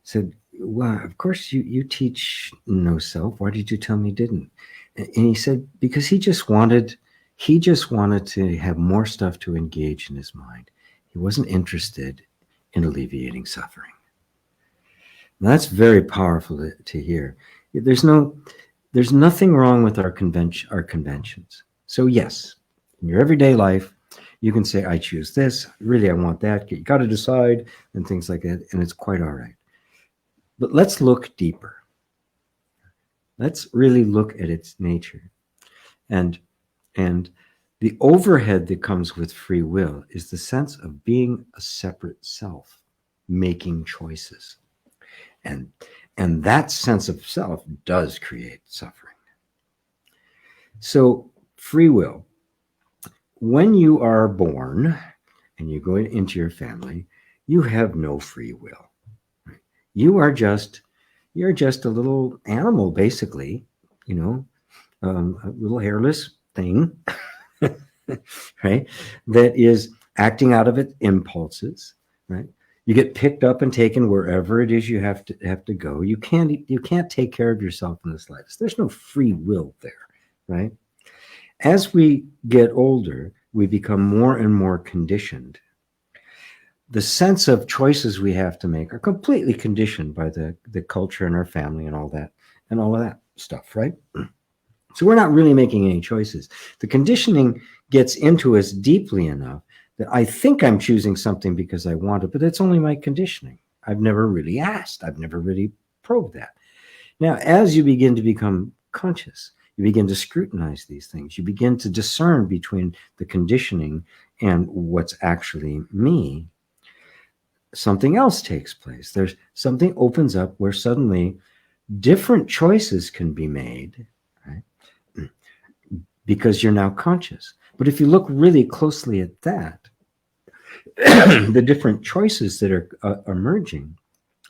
said, well, of course you teach no self. Why did you tell me you didn't? And he said, because he just wanted to have more stuff to engage in his mind. He wasn't interested in alleviating suffering. Now, that's very powerful to hear. There's nothing wrong with our conventions. So yes, in your everyday life, you can say, I choose this. Really, I want that. You got to decide, and things like that. And it's quite all right. But let's look deeper. Let's really look at its nature. And the overhead that comes with free will is the sense of being a separate self, making choices. And that sense of self does create suffering. So free will, when you are born and you go into your family, you have no free will. You're just a little animal, basically, a little hairless thing, right? That is acting out of its impulses, right? You get picked up and taken wherever it is you have to go. You can't take care of yourself in the slightest. There's no free will there, right? As we get older, we become more and more conditioned. The sense of choices we have to make are completely conditioned by the culture and our family and all that stuff, right? So we're not really making any choices. The conditioning gets into us deeply enough that I think I'm choosing something because I want it, but it's only my conditioning. I've never really asked. I've never really probed that. Now, as you begin to become conscious, you begin to scrutinize these things. You begin to discern between the conditioning and what's actually me. Something else takes place. There's something opens up where suddenly different choices can be made, right? Because you're now conscious. But if you look really closely at that, the different choices that are emerging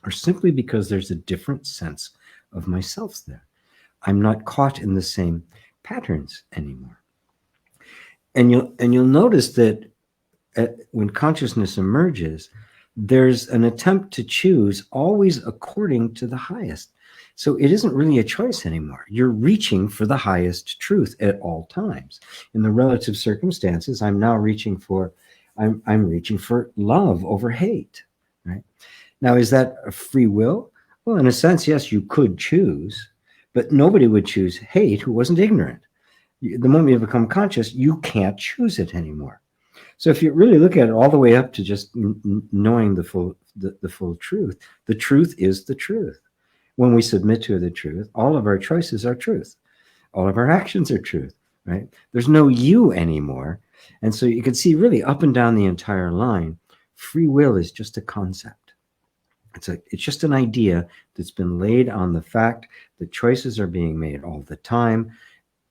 are simply because there's a different sense of myself there. I'm not caught in the same patterns anymore. And you'll notice that when consciousness emerges, there's an attempt to choose always according to the highest. So it isn't really a choice anymore. You're reaching for the highest truth at all times. In the relative circumstances, I'm now reaching for, I'm reaching for love over hate, right? Now, is that a free will? Well, in a sense, yes, you could choose, but nobody would choose hate who wasn't ignorant. The moment you become conscious, you can't choose it anymore. So if you really look at it all the way up to just knowing the full truth, the truth is the truth. When we submit to the truth, all of our choices are truth. All of our actions are truth, right? There's no you anymore. And so you can see really up and down the entire line, free will is just a concept. It's just an idea that's been laid on the fact that choices are being made all the time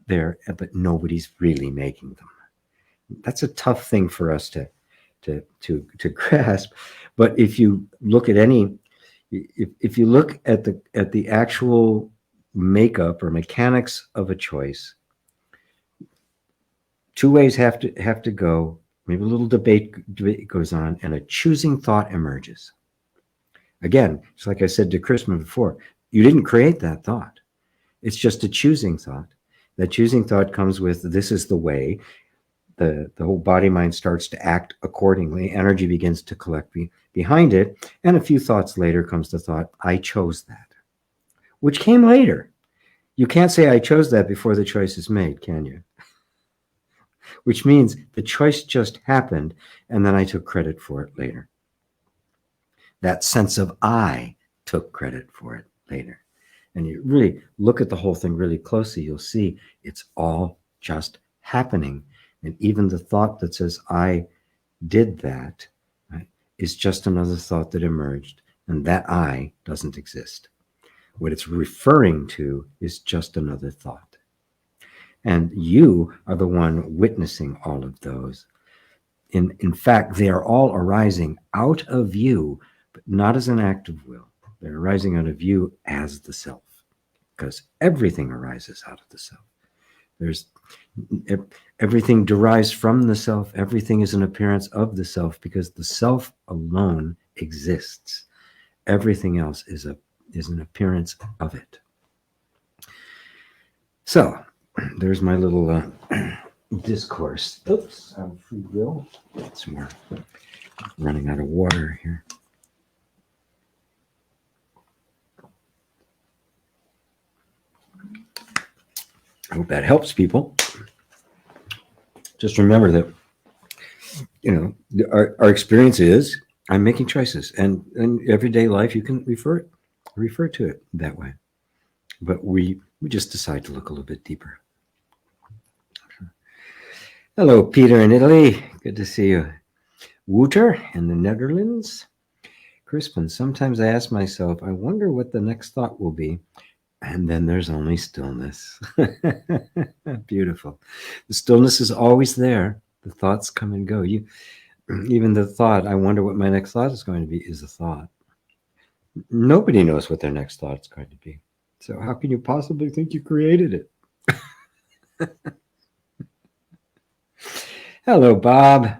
there, but nobody's really making them. That's a tough thing for us to grasp. But if you look at if you look at the actual makeup or mechanics of a choice, two ways have to go. Maybe a little debate goes on, and a choosing thought emerges. Again, just like I said to Christmas before, you didn't create that thought. It's just a choosing thought. That choosing thought comes with, this is the way. The whole body mind starts to act accordingly. Energy begins to collect behind it. And a few thoughts later comes the thought, I chose that, which came later. You can't say I chose that before the choice is made, can you? Which means the choice just happened, and then I took credit for it later. That sense of I took credit for it later. And you really look at the whole thing really closely, you'll see it's all just happening. And even the thought that says, I did that, right, is just another thought that emerged. And that I doesn't exist. What it's referring to is just another thought. And you are the one witnessing all of those. In fact, they are all arising out of you, but not as an act of will. They're arising out of you as the self, because everything arises out of the self. Everything derives from the self. Everything is an appearance of the self, because the self alone exists. Everything else is an appearance of it. So there's my little discourse. Oops, on free will. Get some more. Running out of water here. I hope that helps people. Just remember that, our experience is I'm making choices, and in everyday life you can refer to it that way. But we just decide to look a little bit deeper. Hello, Peter in Italy. Good to see you. Wouter in the Netherlands. Crispin, sometimes I ask myself, I wonder what the next thought will be. And then there's only stillness. Beautiful. The stillness is always there. The thoughts come and go. Even the thought, I wonder what my next thought is going to be, is a thought. Nobody knows what their next thought is going to be. So how can you possibly think you created it? Hello, Bob.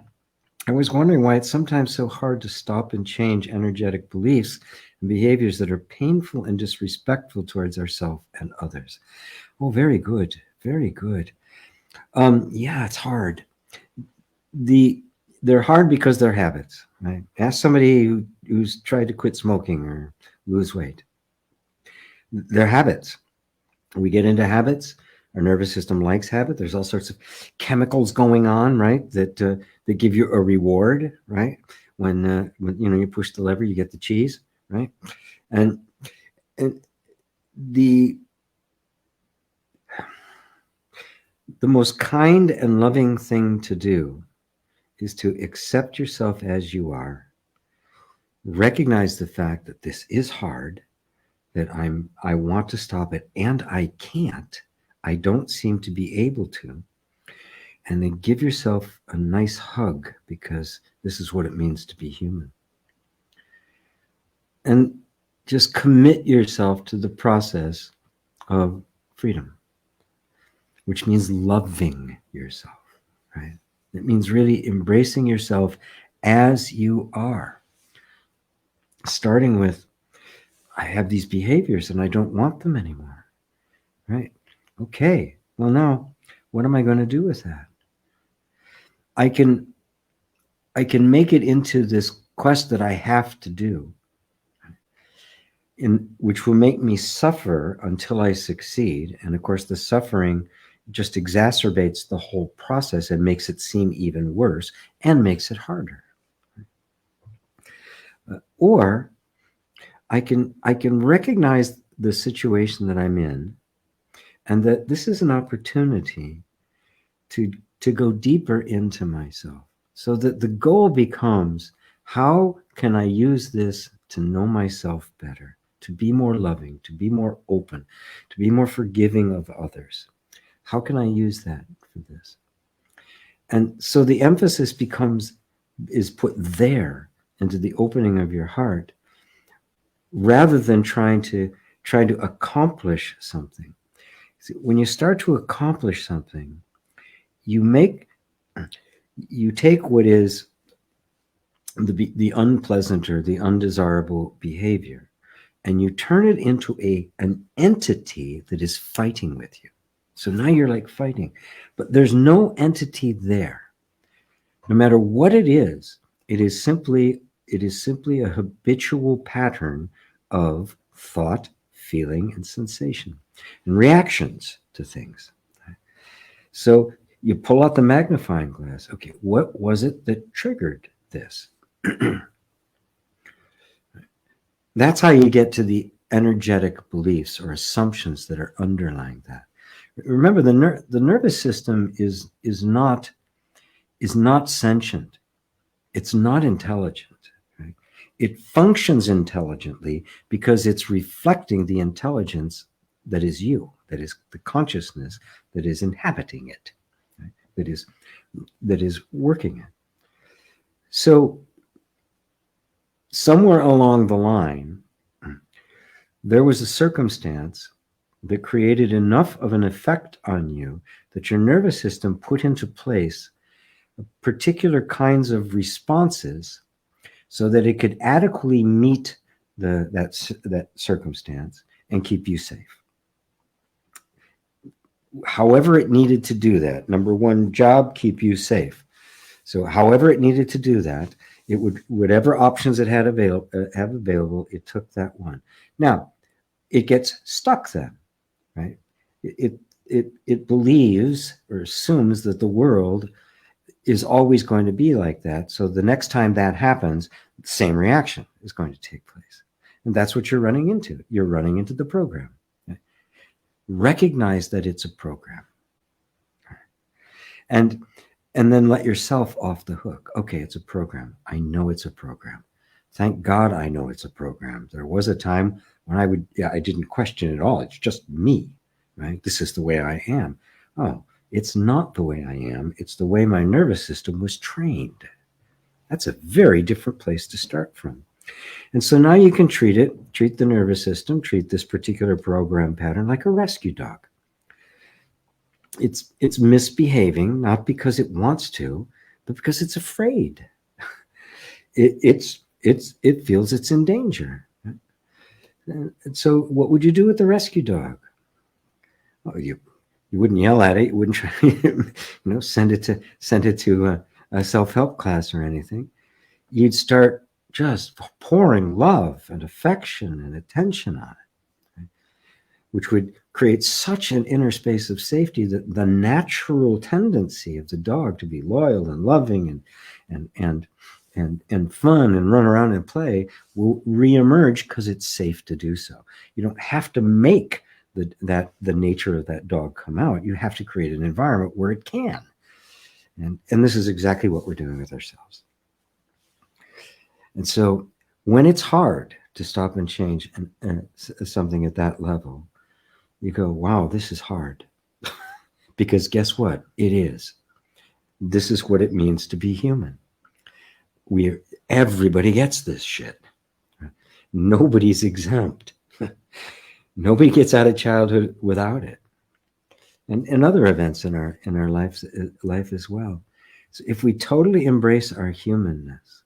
I was wondering why it's sometimes so hard to stop and change energetic beliefs and behaviors that are painful and disrespectful towards ourselves and others. Oh, very good. Very good. Yeah, it's hard. They're hard because they're habits, right? Ask somebody who's tried to quit smoking or lose weight. They're habits. We get into habits. Our nervous system likes habit. There's all sorts of chemicals going on, right? That give you a reward, right? When you push the lever, you get the cheese, right? And the most kind and loving thing to do is to accept yourself as you are, recognize the fact that this is hard, that I want to stop it and I can't. I don't seem to be able to. And then give yourself a nice hug, because this is what it means to be human. And just commit yourself to the process of freedom, which means loving yourself, right? It means really embracing yourself as you are. Starting with, I have these behaviors and I don't want them anymore, right? Okay, well now, what am I going to do with that? I can make it into this quest that I have to do, which will make me suffer until I succeed. And of course, the suffering just exacerbates the whole process and makes it seem even worse and makes it harder. Or I can recognize the situation that I'm in, and that this is an opportunity to go deeper into myself, so that the goal becomes, how can I use this to know myself better, to be more loving, to be more open, to be more forgiving of others? How can I use that for this? And so the emphasis is put there, into the opening of your heart, rather than trying to accomplish something. See, when you start to accomplish something, you take what is the unpleasant or the undesirable behavior, and you turn it into an entity that is fighting with you. So now you're like fighting, but there's no entity there. No matter what it is simply a habitual pattern of thought, feeling, and sensation, and reactions to things. So you pull out the magnifying glass. Okay, what was it that triggered this? That's how you get to the energetic beliefs or assumptions that are underlying that. Remember, the nervous system is not sentient. It's not intelligent. Right? It functions intelligently because it's reflecting the intelligence that is you, that is the consciousness that is inhabiting it, right? that is working it. So somewhere along the line, there was a circumstance that created enough of an effect on you that your nervous system put into place particular kinds of responses so that it could adequately meet that circumstance and keep you safe. However it needed to do that. Number one job, keep you safe. So however it needed to do that, it would, whatever options it had available, it took that one. Now, it gets stuck then, right? It believes or assumes that the world is always going to be like that. So the next time that happens, the same reaction is going to take place. And that's what you're running into. You're running into the program. Okay? Recognize that it's a program. And then let yourself off the hook. Okay, it's a program. I know it's a program. Thank God I know it's a program. There was a time when I didn't question it all. It's just me, right? This is the way I am. Oh, it's not the way I am. It's the way my nervous system was trained. That's a very different place to start from. And so now you can treat the nervous system, treat this particular program pattern like a rescue dog. It's misbehaving, not because it wants to, but because it's afraid. It feels it's in danger. And so what would you do with the rescue dog? Oh, you wouldn't yell at it. You wouldn't try send it to a self-help class or anything. You'd start just pouring love and affection and attention on it, right? creates such an inner space of safety that the natural tendency of the dog to be loyal and loving and fun and run around and play will reemerge because it's safe to do so. You don't have to make the nature of that dog come out. You have to create an environment where it can. And this is exactly what we're doing with ourselves. And so when it's hard to stop and change something at that level, you go, wow, this is hard. Because guess what? It is. This is what it means to be human. Everybody gets this shit. Nobody's exempt. Nobody gets out of childhood without it. And other events in our life as well. So if we totally embrace our humanness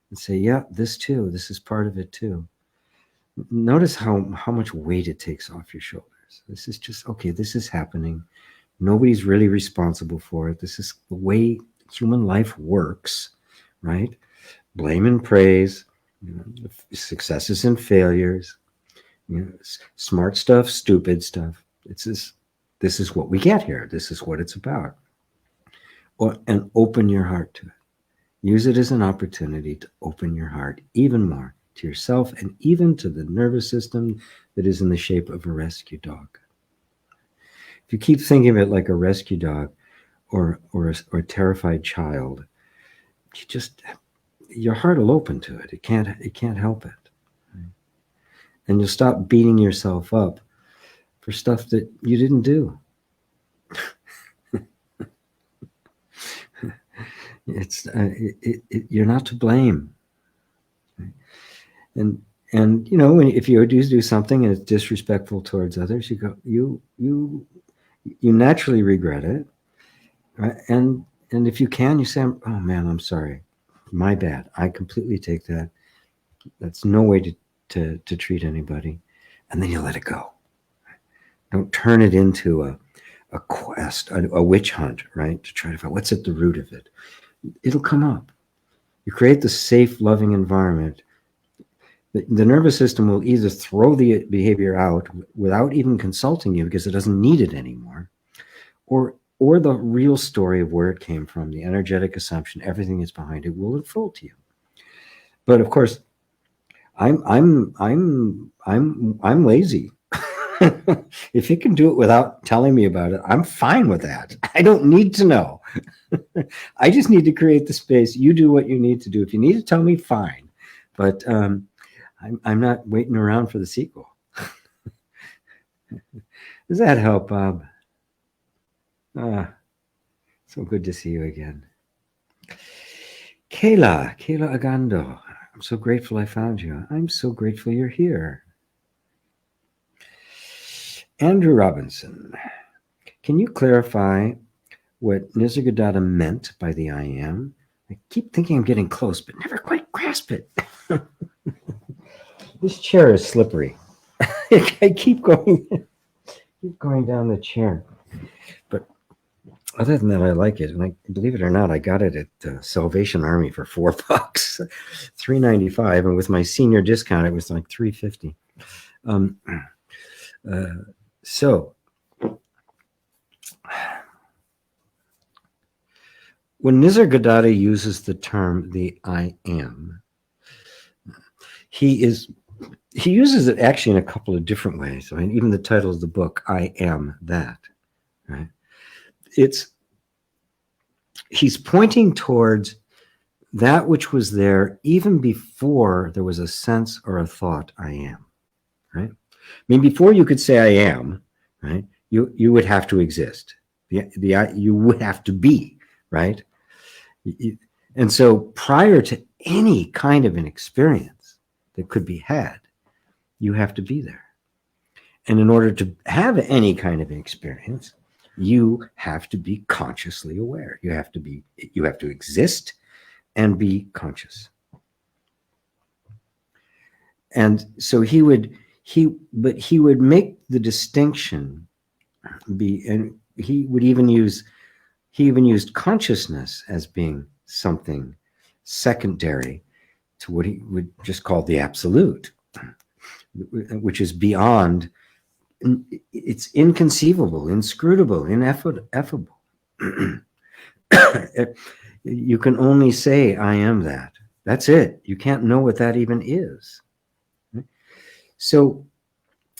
and say, yeah, this too, this is part of it too. Notice how much weight it takes off your shoulders. This is just, okay, this is happening. Nobody's really responsible for it. This is the way human life works, right? Blame and praise, successes and failures, smart stuff, stupid stuff. This is what we get here. This is what it's about. And open your heart to it. Use it as an opportunity to open your heart even more to yourself and even to the nervous system that is in the shape of a rescue dog. If you keep thinking of it like a rescue dog or a terrified child, your heart will open to it. It can't help it. Right? And you'll stop beating yourself up for stuff that you didn't do. You're not to blame. Right? And if you do something and it's disrespectful towards others, you naturally regret it, right? And if you can, you say, "Oh man, I'm sorry, my bad. I completely take that. That's no way to treat anybody," and then you let it go. Don't turn it into a quest, a witch hunt, right? To try to find what's at the root of it. It'll come up. You create the safe, loving environment. The nervous system will either throw the behavior out without even consulting you because it doesn't need it anymore, or the real story of where it came from, the energetic assumption, everything that's behind it will unfold to you. But of course, I'm lazy. If it can do it without telling me about it, I'm fine with that. I don't need to know. I just need to create the space. You do what you need to do. If you need to tell me, fine. But I'm not waiting around for the sequel. Does that help, Bob? So good to see you again. Kayla Agando. I'm so grateful I found you. I'm so grateful you're here. Andrew Robinson. Can you clarify what Nisargadatta meant by the I am? I keep thinking I'm getting close, but never quite grasp it. This chair is slippery. I keep going down the chair. But other than that, I like it. And believe it or not, I got it at Salvation Army for $4, $3.95, and with my senior discount, it was like $3.50. So when Nisargadatta uses the term the I am, he uses it actually in a couple of different ways. I mean, even the title of the book, I Am That, right? He's pointing towards that which was there even before there was a sense or a thought, I am, right? I mean, before you could say I am, right, you would have to exist. You would have to be, right? And so prior to any kind of an experience that could be had, you have to be there. And in order to have any kind of an experience, you have to be consciously aware. You have to exist and be conscious. And so he would make the distinction and he even used consciousness as being something secondary to what he would just call the absolute, which is beyond it's inconceivable, inscrutable, ineffable. You can only say, I am that. That's it. You can't know what that even is. So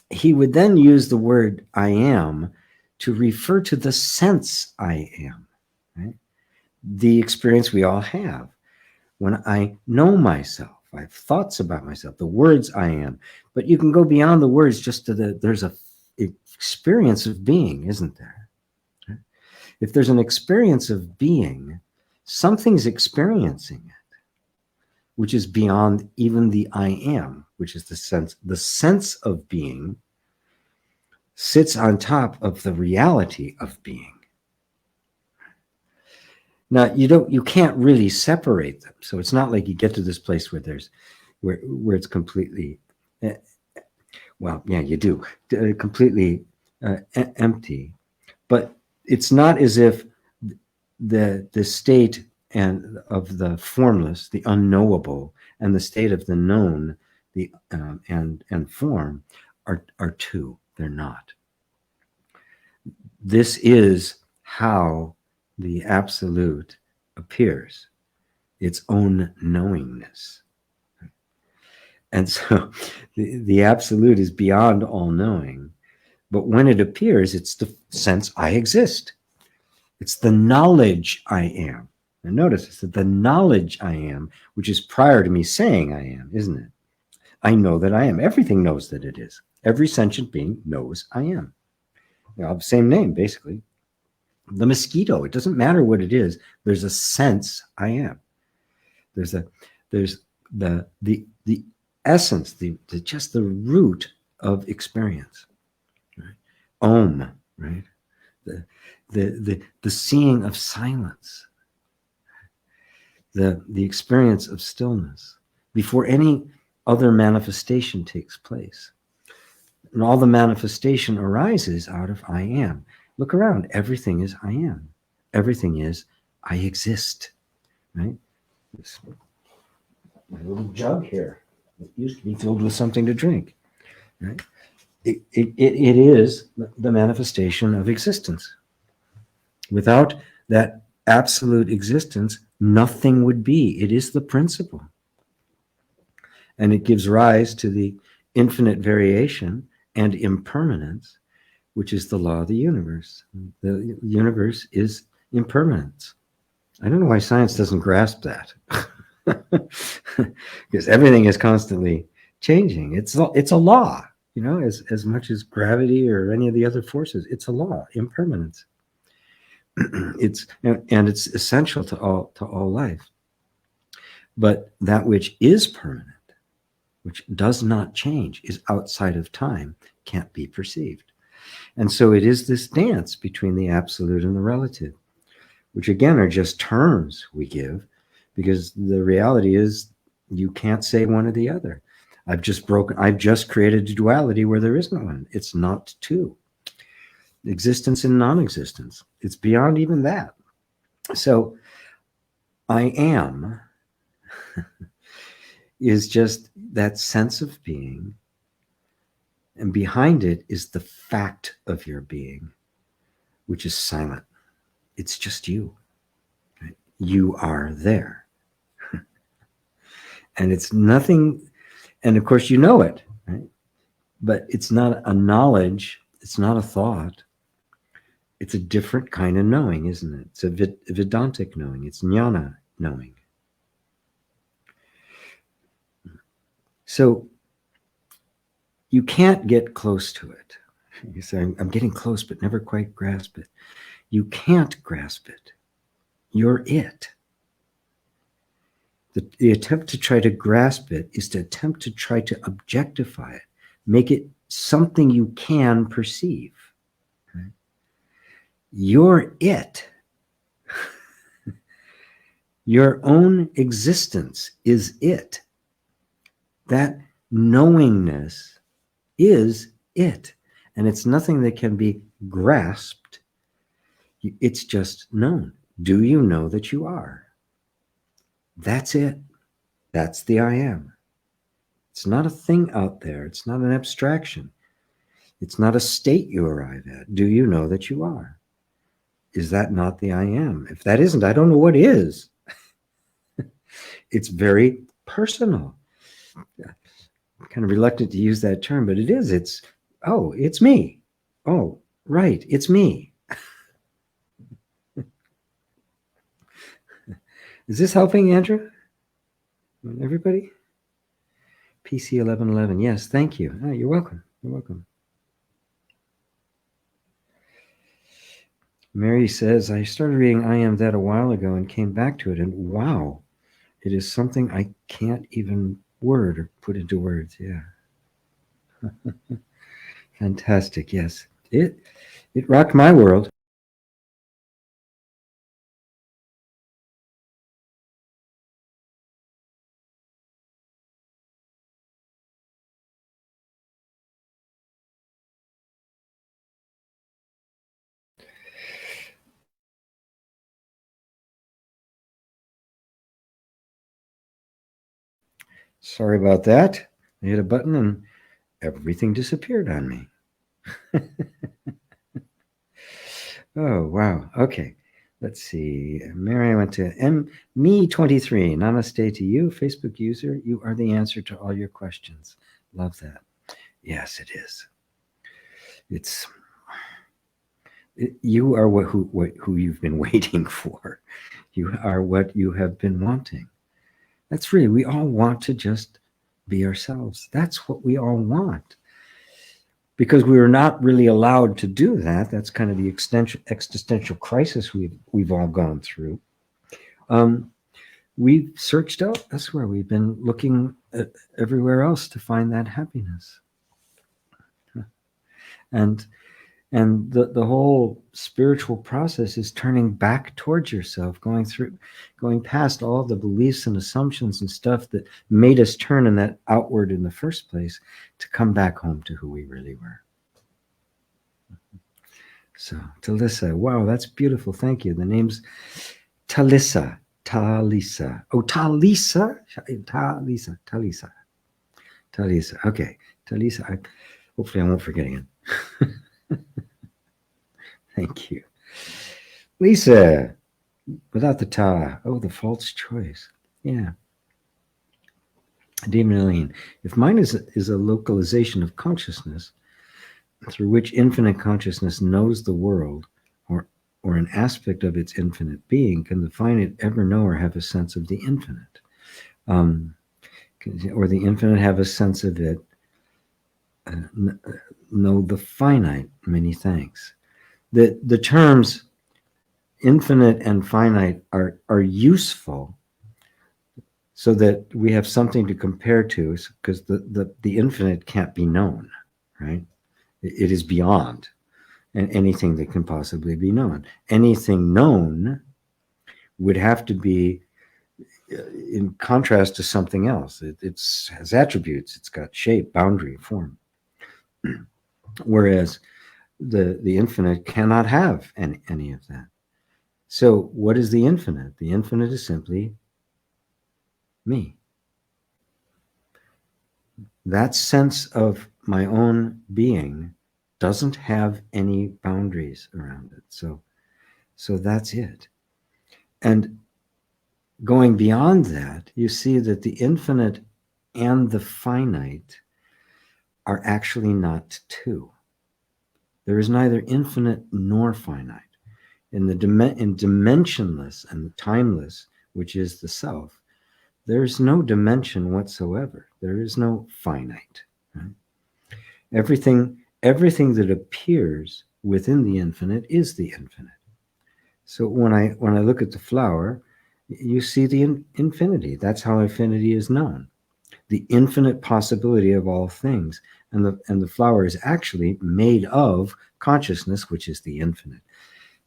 he would then use the word I am to refer to the sense I am, right? The experience we all have. When I know myself, I have thoughts about myself, the words I am. But you can go beyond the words just to there's a experience of being, isn't there? If there's an experience of being, something's experiencing it, which is beyond even the I am, which is the sense. The sense of being sits on top of the reality of being. Now you can't really separate them. So it's not like you get to this place where there's where it's completely well, yeah, you do completely empty. But it's not as if the state and of the formless, the unknowable, and the state of the known, the and form are two. They're not. This is how the absolute appears, its own knowingness. And so the absolute is beyond all knowing. But when it appears, it's the sense I exist. It's the knowledge I am. And notice it's the knowledge I am, which is prior to me saying I am, isn't it? I know that I am. Everything knows that it is. Every sentient being knows I am. They all have the same name, basically. The mosquito, it doesn't matter what it is. There's a sense I am. There's the essence, just the root of experience. Right? Om, right? The seeing of silence, the experience of stillness before any other manifestation takes place. And all the manifestation arises out of I am. Look around. Everything is I am. Everything is I exist. Right? My little jug here. It used to be filled with something to drink. Right? It is the manifestation of existence. Without that absolute existence, nothing would be. It is the principle. And it gives rise to the infinite variation and impermanence, which is the law of the universe. The universe is impermanence. I don't know why science doesn't grasp that. Because everything is constantly changing. It's a law, as much as gravity or any of the other forces. It's a law, impermanence. It's essential to all life. But that which is permanent, which does not change, is outside of time, can't be perceived. And so it is this dance between the absolute and the relative, which again are just terms we give, because the reality is you can't say one or the other. I've just created a duality where there is no one. It's not two. Existence and non-existence. It's beyond even that. So I am is just that sense of being, and behind it is the fact of your being, which is silent. It's just you. Right? You are there. And it's nothing, and of course you know it, right? But it's not a knowledge, it's not a thought. It's a different kind of knowing, isn't it? It's a Vedantic knowing. It's jnana knowing. So you can't get close to it. You say, I'm getting close, but never quite grasp it. You can't grasp it. You're it. The attempt to try to grasp it is to attempt to try to objectify it, make it something you can perceive. Right? You're it. Your own existence is it. That knowingness is it. And it's nothing that can be grasped. It's just known. Do you know that you are? That's it. That's the I am. It's not a thing out there. It's not an abstraction. It's not a state you arrive at. Do you know that you are? Is that not the I am? If that isn't, I don't know what is. It's very personal. I'm kind of reluctant to use that term, but it is. Oh, it's me. Oh, right, it's me. Is this helping, Andrew? Everybody? PC 1111. Yes, thank you. Oh, you're welcome. You're welcome. Mary says, I started reading I Am That a while ago and came back to it, and wow, it is something I can't even word or put into words. Yeah. Fantastic. Yes. It rocked my world. Sorry about that. I hit a button and everything disappeared on me. Oh, wow. Okay. Let's see. Mary went to Me23. Namaste to you, Facebook user. You are the answer to all your questions. Love that. Yes, it is. You are who you've been waiting for. You are what you have been wanting. That's really, we all want to just be ourselves. That's what we all want. Because we were not really allowed to do that. That's kind of the existential crisis we've all gone through. We've searched out. That's where we've been looking at everywhere else to find that happiness. And the whole spiritual process is turning back towards yourself, going past all the beliefs and assumptions and stuff that made us turn in that outward in the first place, to come back home to who we really were. So, Talissa, wow, that's beautiful. Thank you. The name's Talissa. Talisa. Oh, Talisa. Talisa. Okay. Talisa. Hopefully I won't forget again. Thank you. Lisa, without the ta. Oh, the false choice. Yeah. Damon Eileen. If mind is a localization of consciousness through which infinite consciousness knows the world, or an aspect of its infinite being, can the finite ever know or have a sense of the infinite? Or the infinite have a sense of it, know the finite? Many thanks. The terms infinite and finite are useful so that we have something to compare to, because the infinite can't be known, right? It is beyond and anything that can possibly be known. Anything known would have to be in contrast to something else. It has attributes. It's got shape, boundary, form. Whereas the infinite cannot have any of that. So what is the infinite? The infinite is simply me. That sense of my own being doesn't have any boundaries around it. So that's it. And going beyond that, you see that the infinite and the finite are actually not two. There is neither infinite nor finite. In dimensionless and timeless, which is the self, there is no dimension whatsoever. There is no finite. Right? Everything that appears within the infinite is the infinite. So when I look at the flower, you see the infinity. That's how infinity is known. The infinite possibility of all things. And the flower is actually made of consciousness, which is the infinite.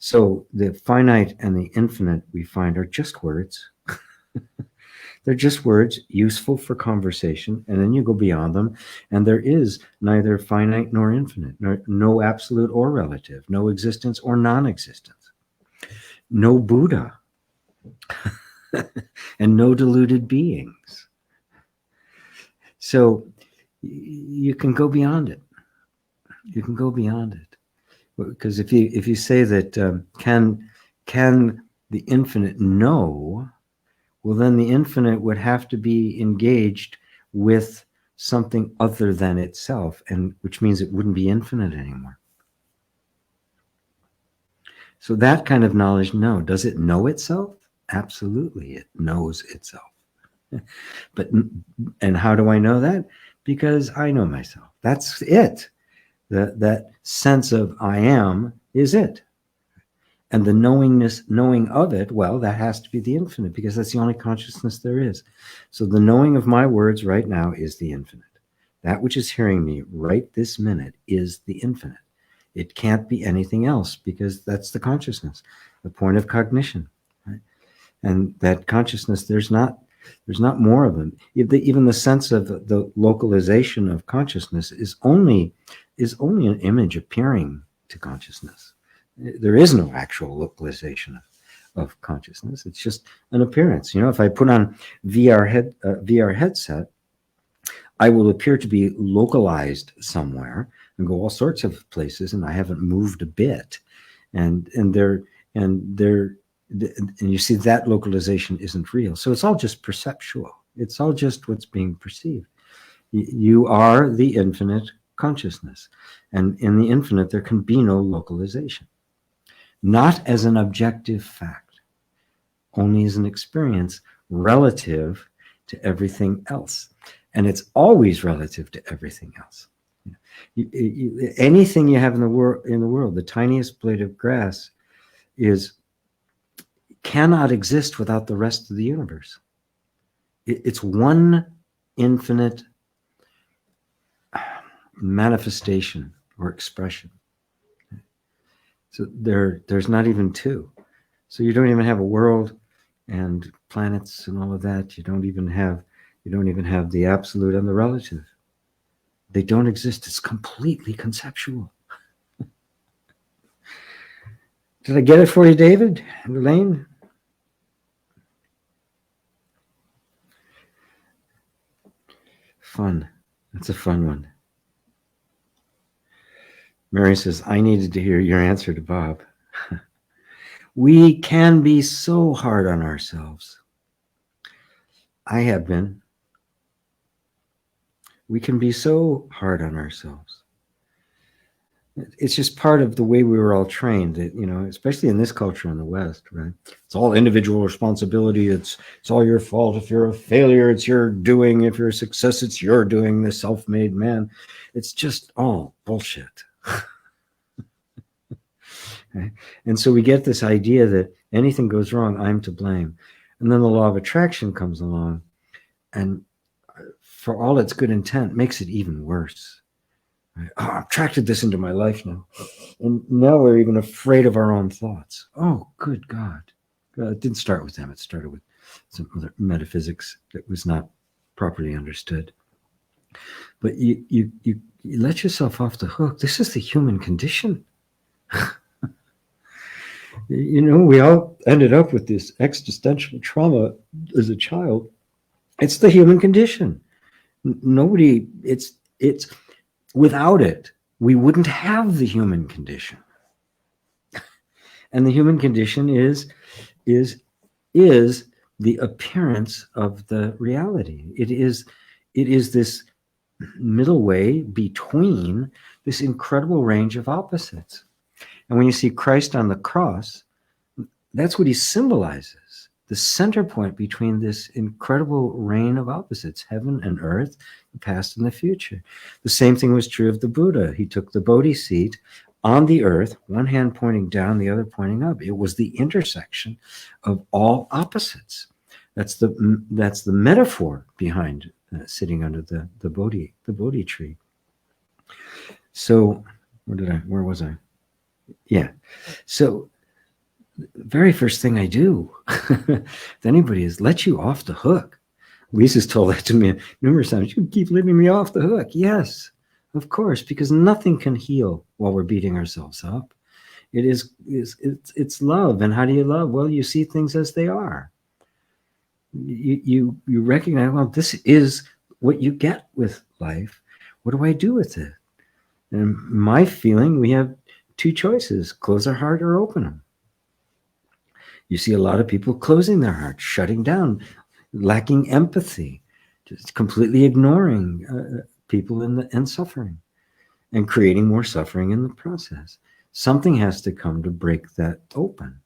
So the finite and the infinite, we find, are just words. They're just words useful for conversation, and then you go beyond them, and there is neither finite nor infinite, no absolute or relative, no existence or non-existence, no Buddha, and no deluded beings. So you can go beyond it. You can go beyond it. Because if you say that can the infinite know, well, then the infinite would have to be engaged with something other than itself, and which means it wouldn't be infinite anymore. So that kind of knowledge, no. Does it know itself? Absolutely, it knows itself. But and how do I know that? Because I know myself. That's it. That sense of I am is it. And the knowing of it, well, that has to be the infinite, because that's the only consciousness there is. So the knowing of my words right now is the infinite. That which is hearing me right this minute is the infinite. It can't be anything else, because that's the consciousness, the point of cognition. Right? And that consciousness, there's not more of them. Even the sense of the localization of consciousness is only an image appearing to consciousness. There is no actual localization of consciousness. It's just an appearance. If I put on VR headset, I will appear to be localized somewhere and go all sorts of places, and I haven't moved a bit. And you see that localization isn't real. So it's all just perceptual. It's all just what's being perceived. You are the infinite consciousness, and in the infinite there can be no localization. Not as an objective fact, only as an experience relative to everything else. And it's always relative to everything else. Anything you have in the world, the tiniest blade of grass cannot exist without the rest of the universe. It's one infinite manifestation or expression. So there's not even two. So you don't even have a world and planets and all of that. You don't even have the absolute and the relative. They don't exist. It's completely conceptual. Did I get it for you, David and Elaine? Fun. That's a fun one. Mary says, I needed to hear your answer to Bob. We can be so hard on ourselves. I have been. We can be so hard on ourselves. It's just part of the way we were all trained, especially in this culture in the West, right? It's all individual responsibility. It's all your fault. If you're a failure, it's your doing. If you're a success, it's your doing, the self-made man. It's just all bullshit. Okay? And so we get this idea that anything goes wrong, I'm to blame. And then the law of attraction comes along, and for all its good intent, makes it even worse. Right? Oh, I've attracted this into my life now. And now we're even afraid of our own thoughts. Oh, good God. It didn't start with them. It started with some other metaphysics that was not properly understood. But you let yourself off the hook. This is the human condition. We all ended up with this existential trauma as a child. It's the human condition. It's without it, we wouldn't have the human condition. And the human condition is the appearance of the reality. It is this middle way between this incredible range of opposites. And when you see Christ on the cross, that's what he symbolizes, the center point between this incredible reign of opposites, heaven and earth, the past and the future. The same thing was true of the Buddha. He took the Bodhi seat on the earth, one hand pointing down, the other pointing up. It was the intersection of all opposites. That's the metaphor behind sitting under the Bodhi tree. So where was I? Yeah. So the very first thing I do with anybody is let you off the hook. Lisa's told that to me numerous times. You keep letting me off the hook. Yes, of course, because nothing can heal while we're beating ourselves up. It's love. And how do you love? Well, you see things as they are. You recognize, well, this is what you get with life. What do I do with it? And my feeling, we have two choices: close our heart or open them. You see a lot of people closing their heart, shutting down, lacking empathy, just completely ignoring people and suffering, and creating more suffering in the process. Something has to come to break that open.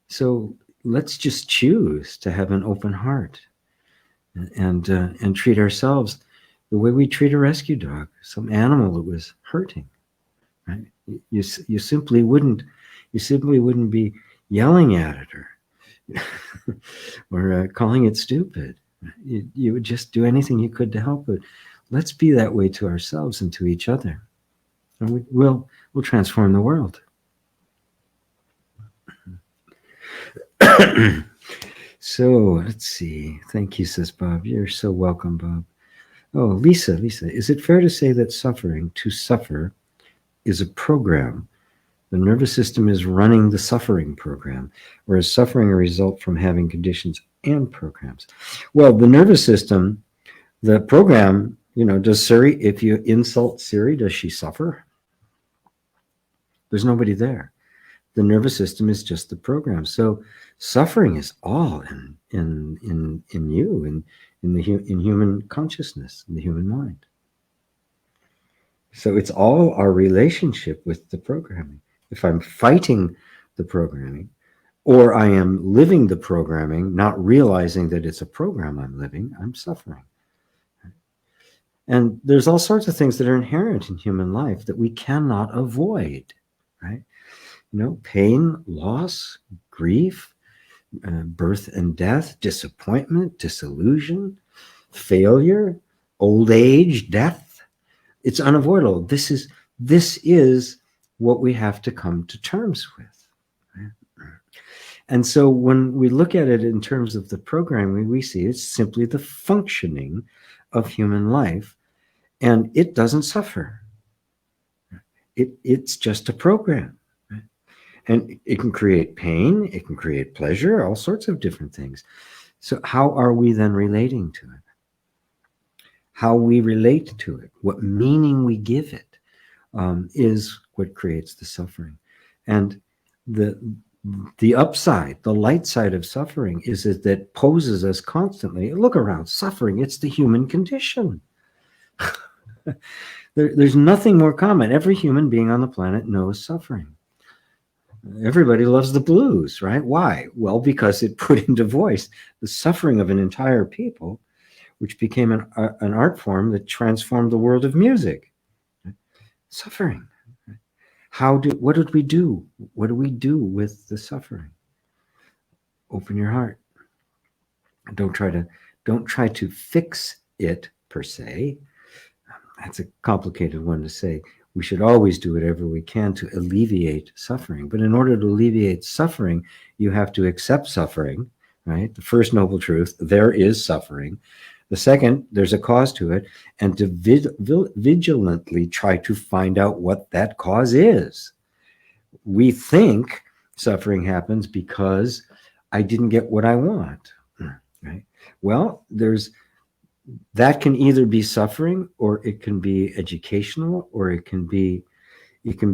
So let's just choose to have an open heart and treat ourselves the way we treat a rescue dog, some animal that was hurting. Right? You simply wouldn't be yelling at it or calling it stupid. You would just do anything you could to help it. Let's be that way to ourselves and to each other, and we'll transform the world. So let's see. Thank you, says Bob. You're so welcome, Bob. Oh, Lisa, is it fair to say that to suffer is a program? The nervous system is running the suffering program, or is suffering a result from having conditions and programs? Well, the nervous system, the program, does Siri, if you insult Siri, does she suffer? There's nobody there. The nervous system is just the program. So suffering is all in you, in human consciousness, in the human mind. So it's all our relationship with the programming. If I'm fighting the programming, or I am living the programming, not realizing that it's a program I'm living, I'm suffering. And there's all sorts of things that are inherent in human life that we cannot avoid, right? Pain, loss, grief, birth and death, disappointment, disillusion, failure, old age, death. It's unavoidable. This is what we have to come to terms with. And so when we look at it in terms of the programming, we see it's simply the functioning of human life, and it doesn't suffer. It's just a program. And it can create pain, it can create pleasure, all sorts of different things. So how are we then relating to it? How we relate to it, what meaning we give it, is what creates the suffering. And the upside, the light side of suffering is that it poses us constantly. Look around, suffering, it's the human condition. There's nothing more common. Every human being on the planet knows suffering. Everybody loves the blues, right? Why? Well, because it put into voice the suffering of an entire people, which became an art form that transformed the world of music. Suffering. What did we do? What do we do with the suffering? Open your heart. Don't try to fix it per se. That's a complicated one to say. We should always do whatever we can to alleviate suffering. But in order to alleviate suffering, you have to accept suffering, right? The first noble truth, there is suffering. The second, there's a cause to it, and to vigilantly try to find out what that cause is. We think suffering happens because I didn't get what I want, right? Well, that can either be suffering, or it can be educational, or it can be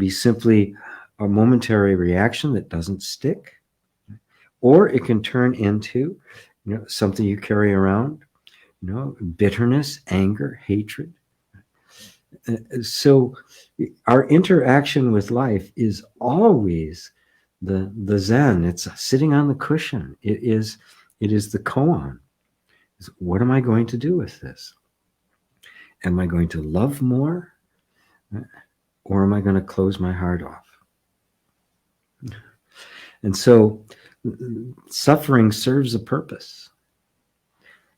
simply a momentary reaction that doesn't stick, or it can turn into something you carry around, bitterness, anger, hatred. So our interaction with life is always the Zen. It's sitting on the cushion. It is the koan. What am I going to do with this? Am I going to love more, or am I going to close my heart off? And so suffering serves a purpose.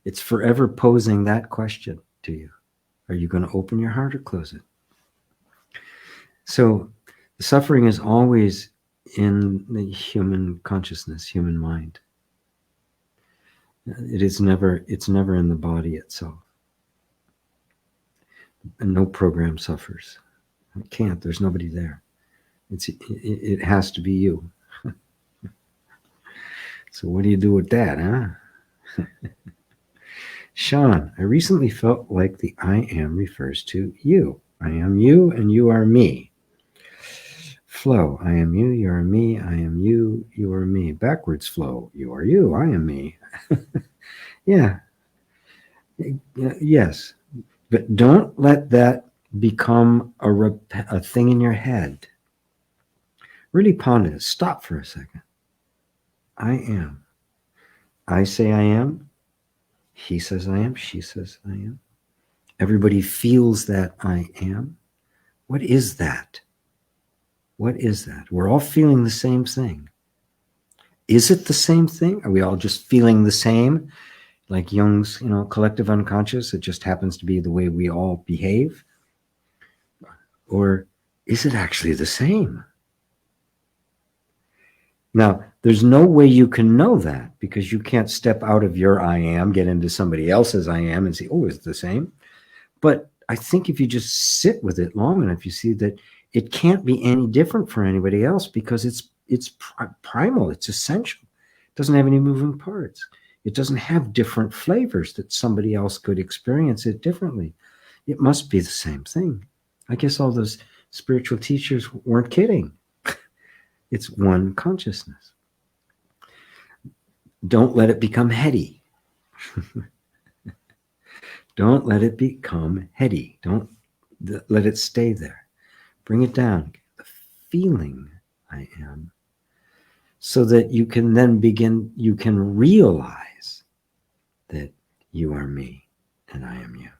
It's forever posing that question to you. Are you going to open your heart or close it? So suffering is always in the human consciousness, human mind. It's never in the body itself. And no program suffers. It can't. There's nobody there. It has to be you. So what do you do with that, huh? Sean, I recently felt like the I am refers to you. I am you and you are me. Flow. I am you, you are me. I am you, you are me. Backwards flow. You are you, I am me. Yeah. Yes. But don't let that become a thing in your head. Really ponder it. Stop for a second. I am. I say I am. He says I am. She says I am. Everybody feels that I am. What is that? What is that? We're all feeling the same thing. Is it the same thing? Are we all just feeling the same? Like Jung's, collective unconscious, it just happens to be the way we all behave? Or is it actually the same? Now, there's no way you can know that because you can't step out of your I am, get into somebody else's I am and say, oh, it's the same. But I think if you just sit with it long enough, you see that it can't be any different for anybody else because it's primal, it's essential. It doesn't have any moving parts. It doesn't have different flavors that somebody else could experience it differently. It must be the same thing. I guess all those spiritual teachers weren't kidding. It's one consciousness. Don't let it become heady. Don't let it become heady. Don't let it stay there. Bring it down. The feeling I am. So that you can then begin, you can realize that you are me and I am you.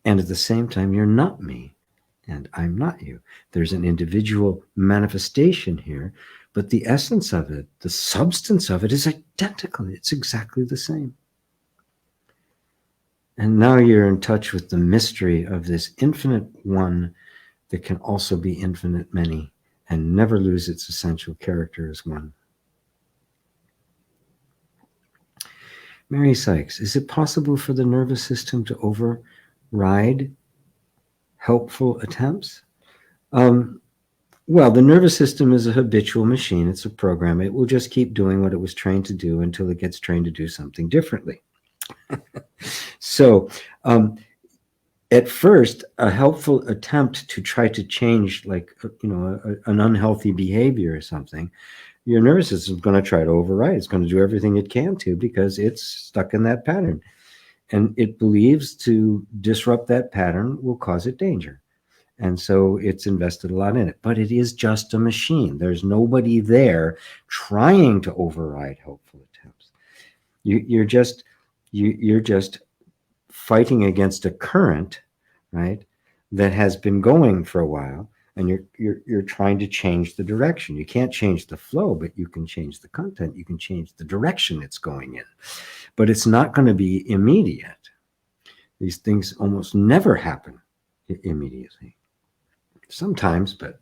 And at the same time, you're not me and I'm not you. There's an individual manifestation here, but the essence of it, the substance of it is identical. It's exactly the same. And now you're in touch with the mystery of this infinite one that can also be infinite many and never lose its essential character as one. Mary Sykes, is it possible for the nervous system to override helpful attempts? Well, the nervous system is a habitual machine. It's a program. It will just keep doing what it was trained to do until it gets trained to do something differently. So, at first, a helpful attempt to try to change, like, an unhealthy behavior or something, your nervous system is going to try to override. It's going to do everything it can to because it's stuck in that pattern. And it believes to disrupt that pattern will cause it danger. And so it's invested a lot in it. But it is just a machine. There's nobody there trying to override helpful attempts. You're just fighting against a current, right, that has been going for a while, and you're trying to change the direction. You can't change the flow, but you can change the content. You can change the direction it's going in. But it's not going to be immediate. These things almost never happen immediately. Sometimes, but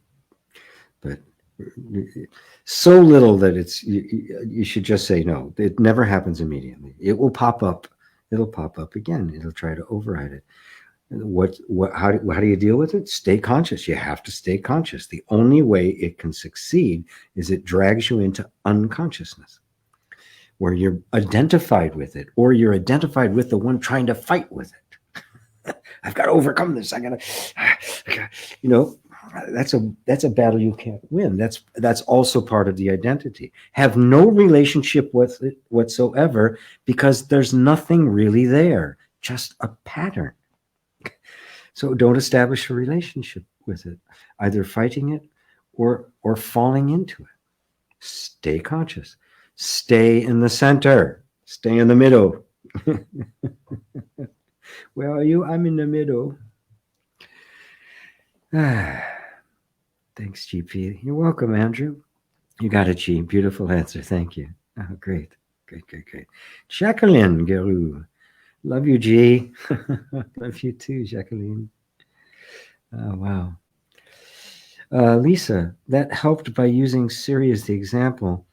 so little that you should just say no. It never happens immediately. It will pop up. It'll pop up again. It'll try to override it. How do you deal with it? Stay conscious. You have to stay conscious. The only way it can succeed is it drags you into unconsciousness, where you're identified with it, or you're identified with the one trying to fight with it. I've got to overcome this. That's a battle you can't win. That's also part of the identity. Have no relationship with it whatsoever because there's nothing really there, just a pattern. So don't establish a relationship with it, either fighting it or falling into it. Stay conscious. Stay in the center. Stay in the middle. Where are you? I'm in the middle. Thanks, GP. You're welcome, Andrew. You got it, G. Beautiful answer. Thank you. Oh, great. Great. Jacqueline Garou. Love you, G. Love you too, Jacqueline. Oh, wow. Lisa, that helped by using Siri as the example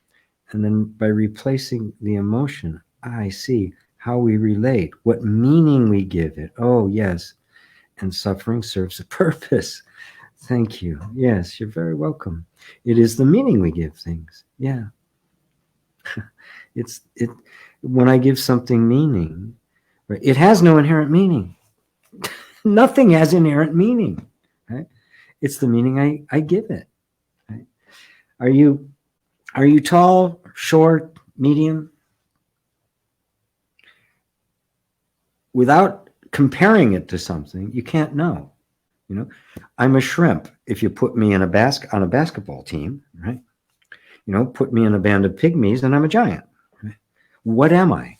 and then by replacing the emotion. I see how we relate, what meaning we give it. Oh, yes. And suffering serves a purpose. Thank you. Yes, you're very welcome. It is the meaning we give things. Yeah. When I give something meaning, right, it has no inherent meaning. Nothing has inherent meaning. Right? It's the meaning I give it. Right? Are you tall, short, medium? Without comparing it to something, you can't know. You know, I'm a shrimp. If you put me in a on a basketball team, right? You know, put me in a band of pygmies, and I'm a giant. Right? What am I?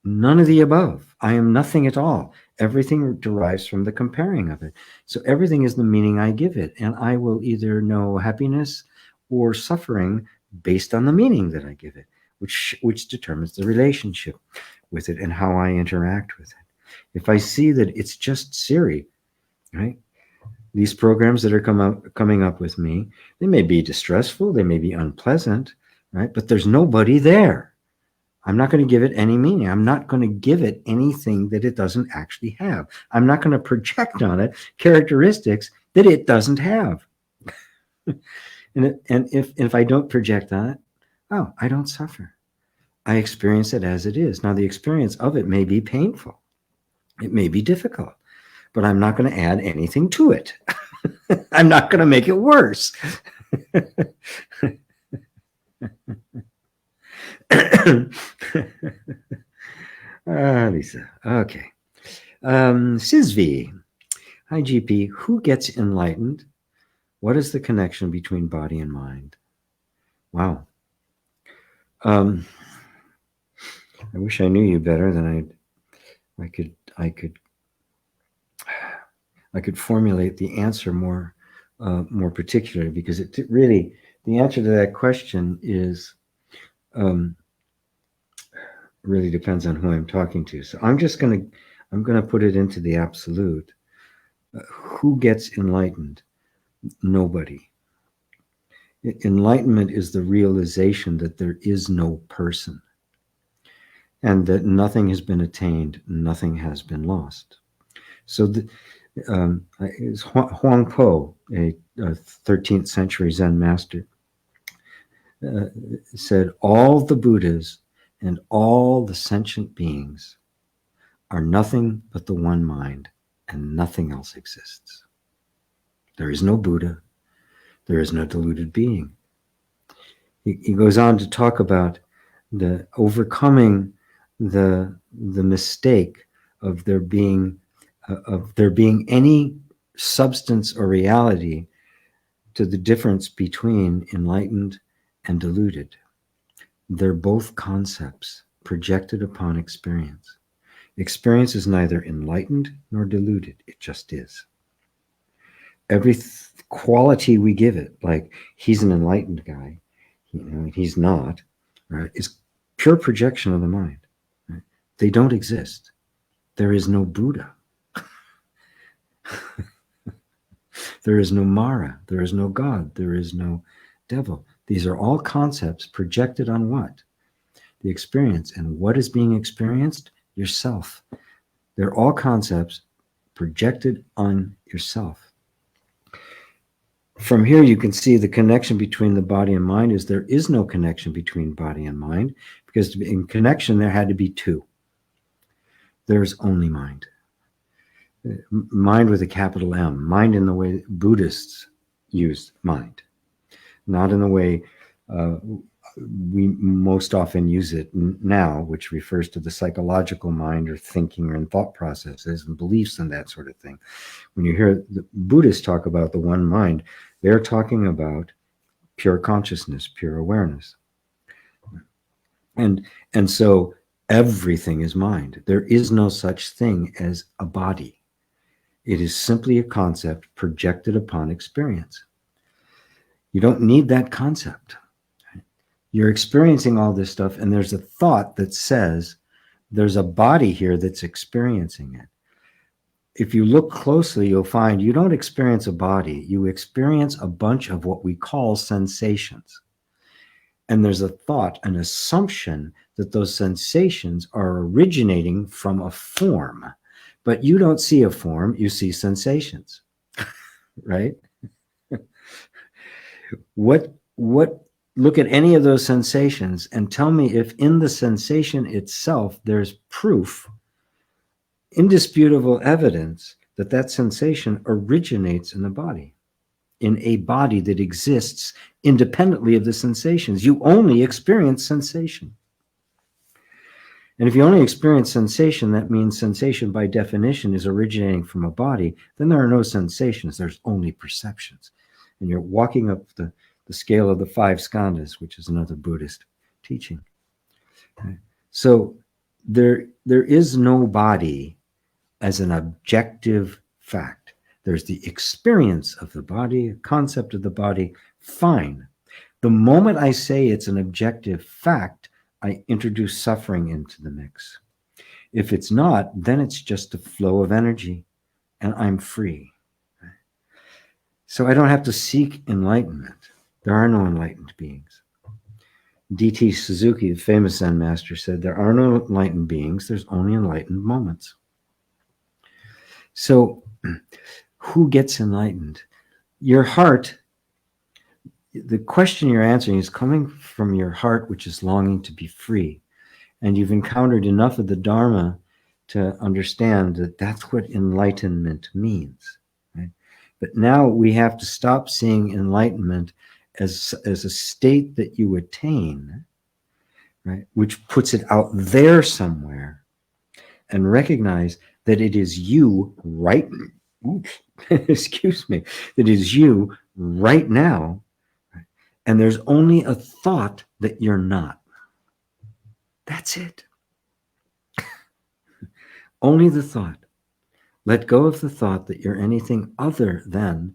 None of the above. I am nothing at all. Everything derives from the comparing of it. So everything is the meaning I give it, and I will either know happiness or suffering based on the meaning that I give it, which determines the relationship with it and how I interact with it. If I see that it's just Siri, right? These programs that are coming up with me, they may be distressful, they may be unpleasant, right? But there's nobody there. I'm not going to give it any meaning. I'm not going to give it anything that it doesn't actually have. I'm not going to project on it characteristics that it doesn't have. And if I don't project on it, oh, I don't suffer. I experience it as it is. Now, the experience of it may be painful. It may be difficult, but I'm not going to add anything to it. I'm not going to make it worse. Lisa. Okay. Sizvi. Hi, GP. Who gets enlightened? What is the connection between body and mind? Wow. I wish I knew you better than I could formulate the answer more particularly, because it really, the answer to that question is really depends on who I'm talking to. So I'm gonna put it into the absolute. Who gets enlightened? Nobody. Enlightenment is the realization that there is no person, and that nothing has been attained, nothing has been lost. So Huang Po, a 13th century Zen master, said, all the Buddhas and all the sentient beings are nothing but the one mind, and nothing else exists. There is no Buddha. There is no deluded being. He goes on to talk about the overcoming the mistake of there being any substance or reality to the difference between enlightened and deluded. They're both concepts projected upon experience. Experience is neither enlightened nor deluded. It just is. Every quality we give it, like he's an enlightened guy, he's not, right, is pure projection of the mind. Right? They don't exist. There is no Buddha. There is no Mara. There is no God. There is no devil. These are all concepts projected on what? The experience. And what is being experienced? Yourself. They're all concepts projected on yourself. From here, you can see the connection between the body and mind is there is no connection between body and mind, because in connection, there had to be two. There's only mind. Mind with a capital M. Mind in the way Buddhists use mind, not in the way we most often use it now, which refers to the psychological mind, or thinking, or in thought processes and beliefs and that sort of thing. When you hear the Buddhists talk about the one mind, they're talking about pure consciousness, pure awareness. And so everything is mind. There is no such thing as a body. It is simply a concept projected upon experience. You don't need that concept. You're experiencing all this stuff, and there's a thought that says there's a body here that's experiencing it. If you look closely, you'll find you don't experience a body. You experience a bunch of what we call sensations. And there's a thought, an assumption that those sensations are originating from a form. But you don't see a form, you see sensations, right? Look at any of those sensations and tell me if in the sensation itself there's proof indisputable evidence that that sensation originates in the body, in a body that exists independently of the sensations. You only experience sensation. And if you only experience sensation, that means sensation by definition is originating from a body. Then there are no sensations, there's only perceptions. And you're walking up the scale of the 5 skandhas, which is another Buddhist teaching. Okay? So there is no body as an objective fact. There's the experience of the body, a concept of the body. Fine. The moment I say it's an objective fact, I introduce suffering into the mix. If it's not, then it's just a flow of energy and I'm free. So I don't have to seek enlightenment. There are no enlightened beings. D.T. Suzuki, the famous Zen master, said there are no enlightened beings, there's only enlightened moments. So who gets enlightened? Your heart, the question you're answering is coming from your heart, which is longing to be free. And you've encountered enough of the Dharma to understand that that's what enlightenment means. Right? But now we have to stop seeing enlightenment as a state that you attain, right, which puts it out there somewhere, and recognize that it is you right, excuse me, that is you right now, right? And there's only a thought that you're not. That's it. Only the thought. Let go of the thought that you're anything other than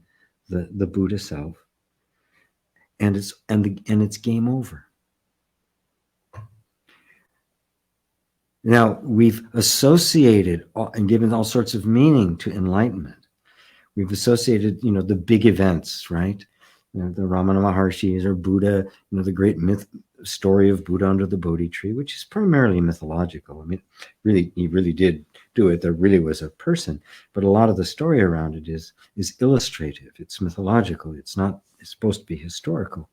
the Buddha self, and it's game over. Now, we've associated and given all sorts of meaning to enlightenment. We've associated, the big events, right? The Ramana Maharshis or Buddha, the great myth story of Buddha under the Bodhi tree, which is primarily mythological. I mean, really, he really did do it. There really was a person, but a lot of the story around it is illustrative. It's mythological. It's supposed to be historical.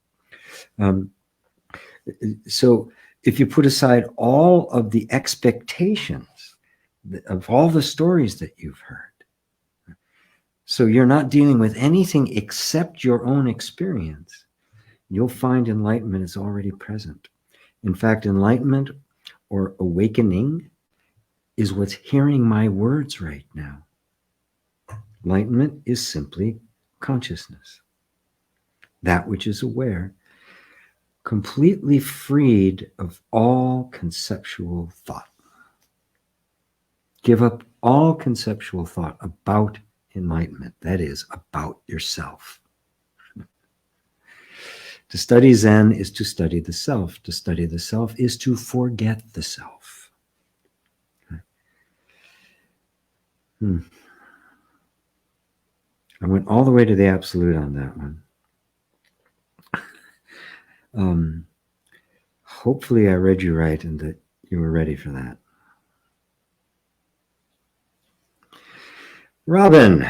So if you put aside all of the expectations of all the stories that you've heard, so you're not dealing with anything except your own experience, you'll find enlightenment is already present. In fact, enlightenment or awakening is what's hearing my words right now. Enlightenment is simply consciousness, that which is aware, completely freed of all conceptual thought. Give up all conceptual thought about enlightenment, that is, about yourself. To study Zen is to study the self. To study the self is to forget the self. I went all the way to the absolute on that one. Hopefully I read you right and that you were ready for that. Robin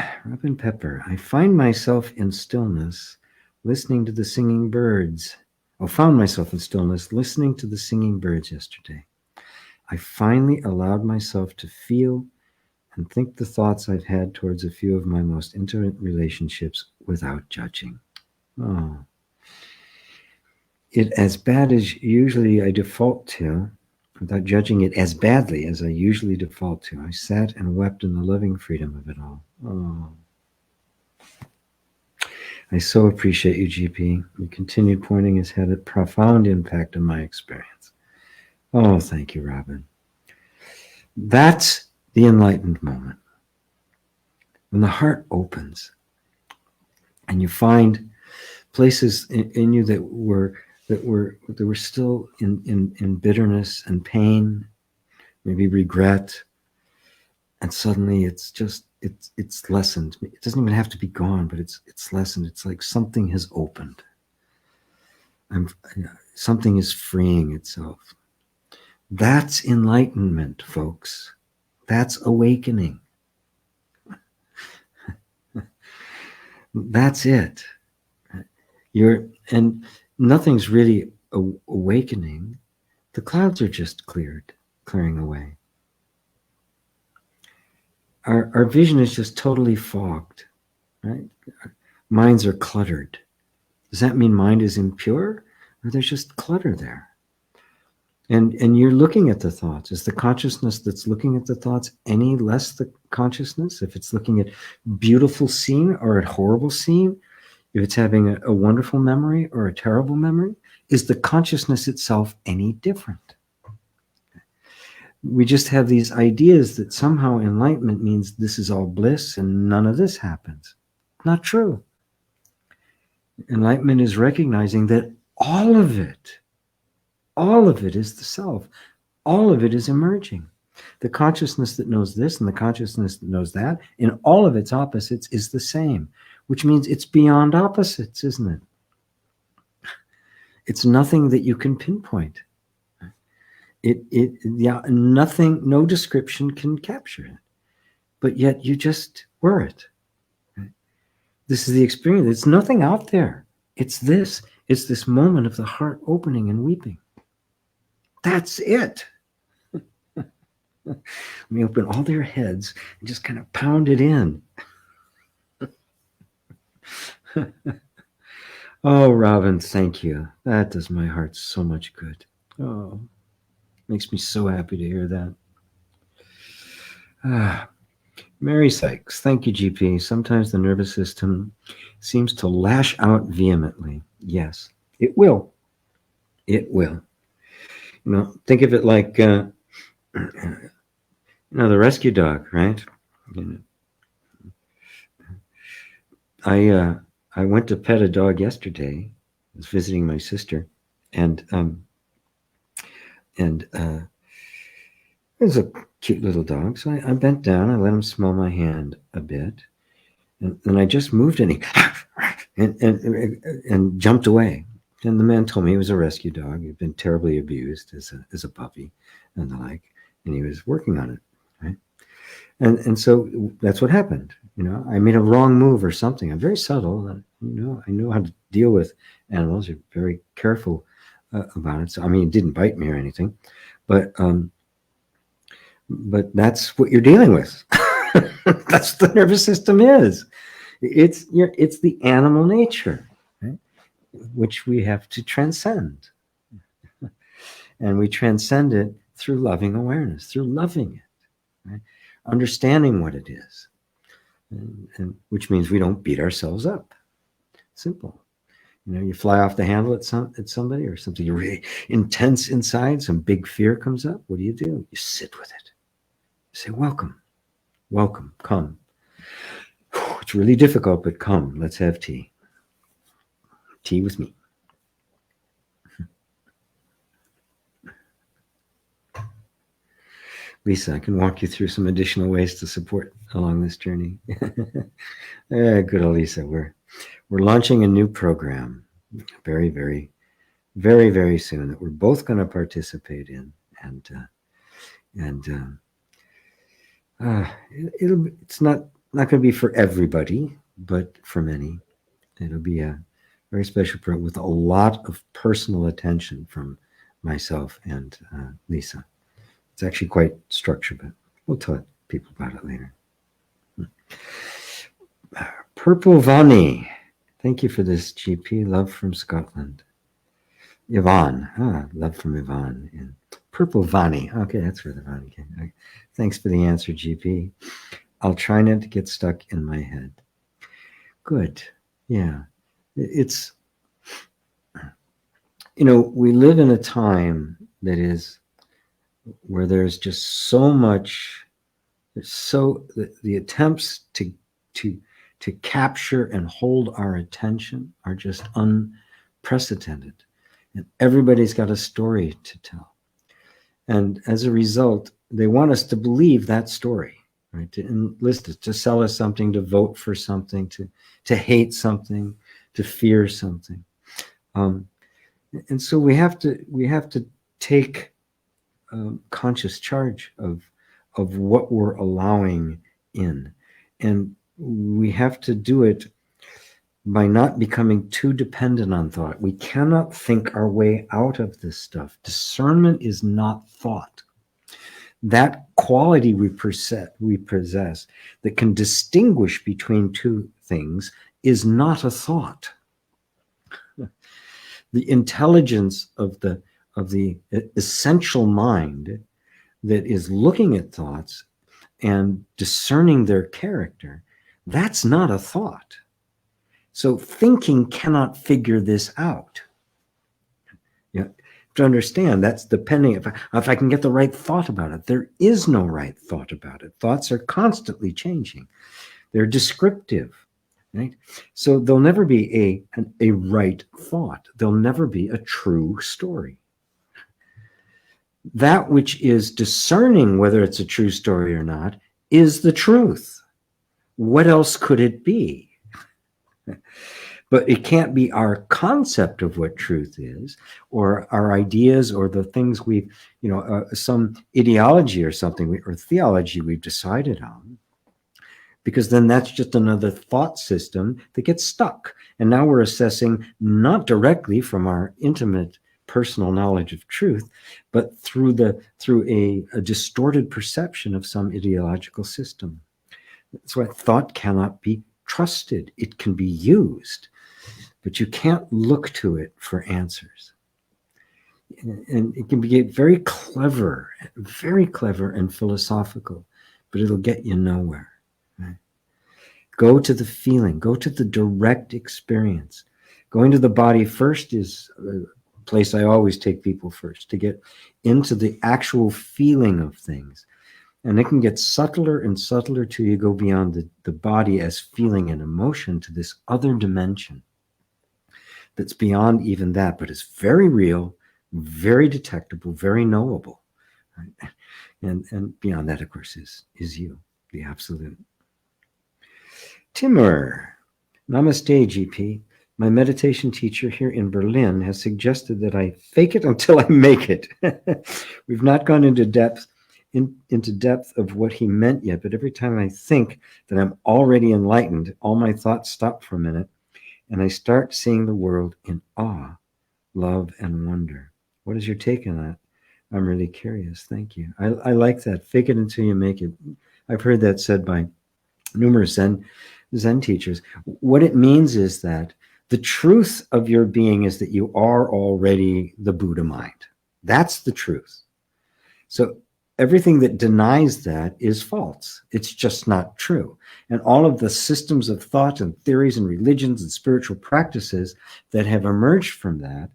Pepper, I find myself in stillness listening to the singing birds. Found myself in stillness listening to the singing birds yesterday. I finally allowed myself to feel and think the thoughts I've had towards a few of my most intimate relationships without judging. Oh. It as bad as usually I default to, without judging it as badly as I usually default to. I sat and wept in the loving freedom of it all. Oh. I so appreciate you, GP. He continued pointing his head, a profound impact on my experience. Oh, thank you, Robin. That's the enlightened moment. When the heart opens and you find places in you that were still in bitterness and pain, maybe regret, and suddenly it's lessened. It doesn't even have to be gone, but it's lessened. It's like something has opened. Something is freeing itself. That's enlightenment, folks. That's awakening. That's it. And nothing's really awakening. The clouds are just clearing away. our vision is just totally fogged, right? Minds are cluttered. Does that mean mind is impure? Or there's just clutter there? And you're looking at the thoughts. Is the consciousness that's looking at the thoughts any less the consciousness? If it's looking at beautiful scene or at horrible scene, if it's having a wonderful memory or a terrible memory, is the consciousness itself any different? We just have these ideas that somehow enlightenment means this is all bliss and none of this happens. Not true. Enlightenment is recognizing that all of it is the self. All of it is emerging. The consciousness that knows this and the consciousness that knows that, in all of its opposites, is the same, which means it's beyond opposites, isn't it? It's nothing that you can pinpoint. Nothing, no description can capture it. But yet you just were it. This is the experience. It's nothing out there. It's this. It's this moment of the heart opening and weeping. That's it. Let me open all their heads and just kind of pound it in. Oh, Robin, thank you. That does my heart so much good. Oh, makes me so happy to hear that. Mary Sykes, thank you, GP. Sometimes the nervous system seems to lash out vehemently. Yes, it will. It will. You know, think of it like, the rescue dog, right? You know, I went to pet a dog yesterday. I was visiting my sister, and it was a cute little dog. So I bent down, I let him smell my hand a bit, and I just moved and he and jumped away. And the man told me he was a rescue dog. He'd been terribly abused as a puppy and the like, and he was working on it, right? And so that's what happened. You know, I made a wrong move or something. I'm very subtle. I know how to deal with animals. You're very careful about it. So I mean, it didn't bite me or anything, but that's what you're dealing with. That's what the nervous system is. It's the animal nature, right? Which we have to transcend. And we transcend it through loving awareness, through loving it, right? Understanding what it is, and which means we don't beat ourselves up. Simple. You know, you fly off the handle at somebody or something really intense inside, some big fear comes up. What do? You sit with it. You say, welcome, come. It's really difficult, but come, let's have tea. Tea with me. Lisa, I can walk you through some additional ways to support along this journey. Good old Lisa. We're launching a new program very, very, very, very soon that we're both going to participate in, it's not going to be for everybody, but for many. It'll be a very special program with a lot of personal attention from myself and Lisa. It's actually quite structured, but we'll tell people about it later. Purple Vani, thank you for this, GP. Love from Scotland. Yvonne, love from Yvonne. And Purple Vani, okay, that's where the Vani came. Okay. Thanks for the answer, GP. I'll try not to get stuck in my head. Good, yeah. It's, we live in a time that is where there's just so much, the attempts to capture and hold our attention are just unprecedented. And everybody's got a story to tell. And as a result, they want us to believe that story, right? To enlist us, to sell us something, to vote for something, to hate something, to fear something. And so we have to take conscious charge of what we're allowing in, and we have to do it by not becoming too dependent on thought. We cannot think our way out of this stuff. Discernment is not thought. that quality we possess that can distinguish between two things is not a thought. The intelligence of the essential mind that is looking at thoughts and discerning their character, that's not a thought. So thinking cannot figure this out. Yeah, to understand, that's depending if I can get the right thought about it. There is no right thought about it. Thoughts are constantly changing. They're descriptive, right? So there'll never be a right thought. There'll never be a true story. That which is discerning whether it's a true story or not is the truth. What else could it be? But it can't be our concept of what truth is, or our ideas, or the things we've, some ideology or something, or theology we've decided on, because then that's just another thought system that gets stuck. And now we're assessing not directly from our intimate personal knowledge of truth, but through a distorted perception of some ideological system. That's why thought cannot be trusted. It can be used, but you can't look to it for answers. And it can be very clever and philosophical, but it'll get you nowhere. Right? Go to the feeling, go to the direct experience. Going to the body first is a place I always take people first, to get into the actual feeling of things. And it can get subtler and subtler till you go beyond the body as feeling and emotion to this other dimension that's beyond even that, but it's very real, very detectable, very knowable. Right? And beyond that, of course, is you, the absolute. Timur, namaste, GP. My meditation teacher here in Berlin has suggested that I fake it until I make it. We've not gone into depth of what he meant yet, but every time I think that I'm already enlightened, all my thoughts stop for a minute, and I start seeing the world in awe, love, and wonder. What is your take on that? I'm really curious. Thank you. I like that. Fake it until you make it. I've heard that said by numerous Zen teachers. What it means is that the truth of your being is that you are already the Buddha mind. That's the truth. So everything that denies that is false. It's just not true. And all of the systems of thought and theories and religions and spiritual practices that have emerged from that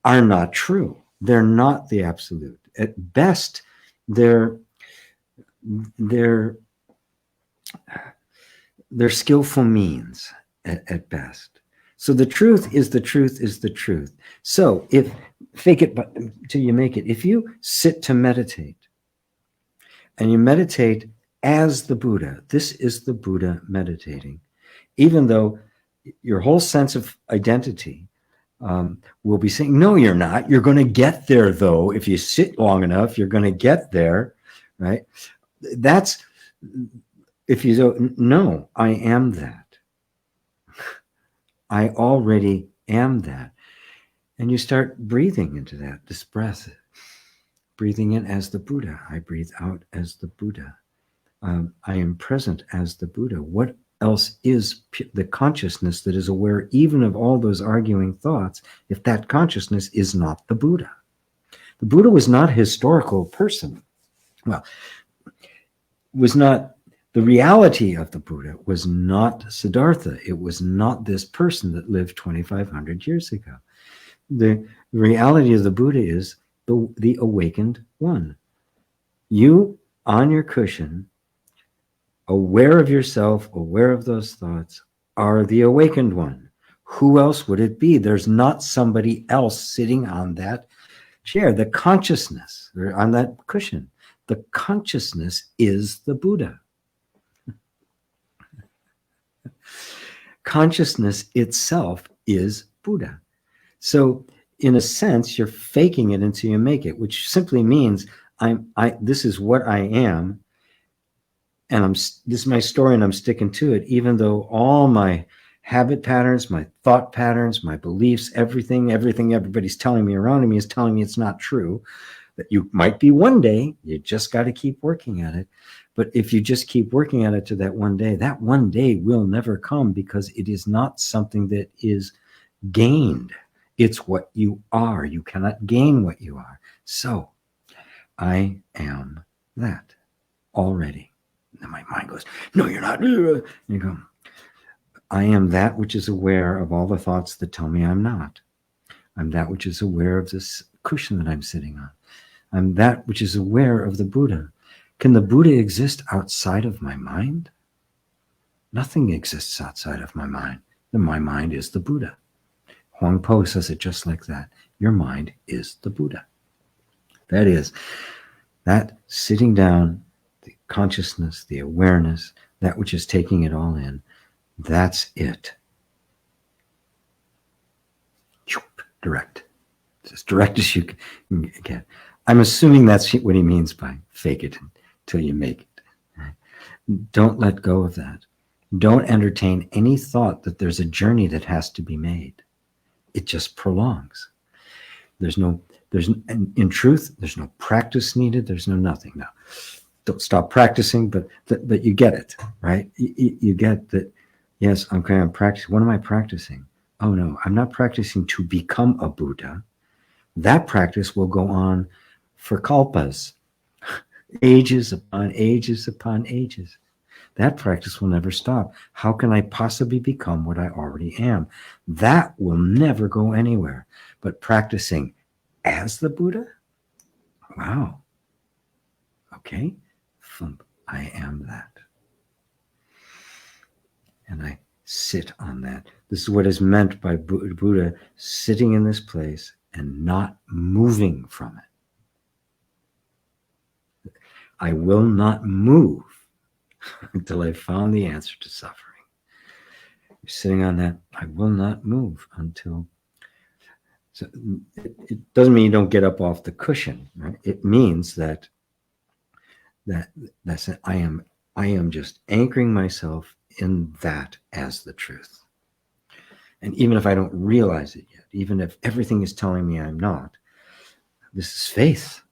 are not true. They're not the absolute. At best, they're skillful means at best. So the truth is the truth is the truth. So if fake it till you make it, if you sit to meditate, and you meditate as the Buddha, this is the Buddha meditating, even though your whole sense of identity will be saying, no, you're not. You're going to get there, though. If you sit long enough, you're going to get there, right? That's, if you don't, no, I am that. I already am that. And you start breathing into that, this breath. Breathing in as the Buddha. I breathe out as the Buddha. I am present as the Buddha. What else is the consciousness that is aware even of all those arguing thoughts if that consciousness is not the Buddha? The Buddha was not a historical person. Well, was not the reality of the Buddha was not Siddhartha. It was not this person that lived 2,500 years ago. The reality of the Buddha is the awakened one. You on your cushion, aware of yourself, aware of those thoughts, are the awakened one. Who else would it be? There's not somebody else sitting on that chair. The consciousness, or on that cushion, the consciousness is the Buddha. Consciousness itself is Buddha. So in a sense, you're faking it until you make it, which simply means this is what I am, and this is my story, and I'm sticking to it, even though all my habit patterns, my thought patterns, my beliefs, everything everybody's telling me around me is telling me it's not true. You might be one day, you just got to keep working at it. But if you just keep working at it to that one day will never come, because it is not something that is gained. It's what you are. You cannot gain what you are. So I am that already. And my mind goes, no, you're not. And you go, I am that which is aware of all the thoughts that tell me I'm not. I'm that which is aware of this cushion that I'm sitting on. I'm that which is aware of the Buddha. Can the Buddha exist outside of my mind? Nothing exists outside of my mind. And my mind is the Buddha. Huang Po says it just like that. Your mind is the Buddha. That is, that sitting down, the consciousness, the awareness, that which is taking it all in, that's it. Direct. It's as direct as you can get. I'm assuming that's what he means by fake it until you make it. Don't let go of that. Don't entertain any thought that there's a journey that has to be made. It just prolongs. In truth, there's no practice needed. There's no nothing. Now, don't stop practicing, but you get it, right? You get that, yes, okay, I'm practicing. What am I practicing? Oh no, I'm not practicing to become a Buddha. That practice will go on for kalpas, ages upon ages upon ages. That practice will never stop. How can I possibly become what I already am? That will never go anywhere. But practicing as the Buddha? Wow. Okay. I am that. And I sit on that. This is what is meant by Buddha sitting in this place and not moving from it. I will not move until I found the answer to suffering. You're sitting on that. I will not move until. So it doesn't mean you don't get up off the cushion, right? It means that's it. I am just anchoring myself in that as the truth. And even if I don't realize it yet, even if everything is telling me I'm not, this is faith.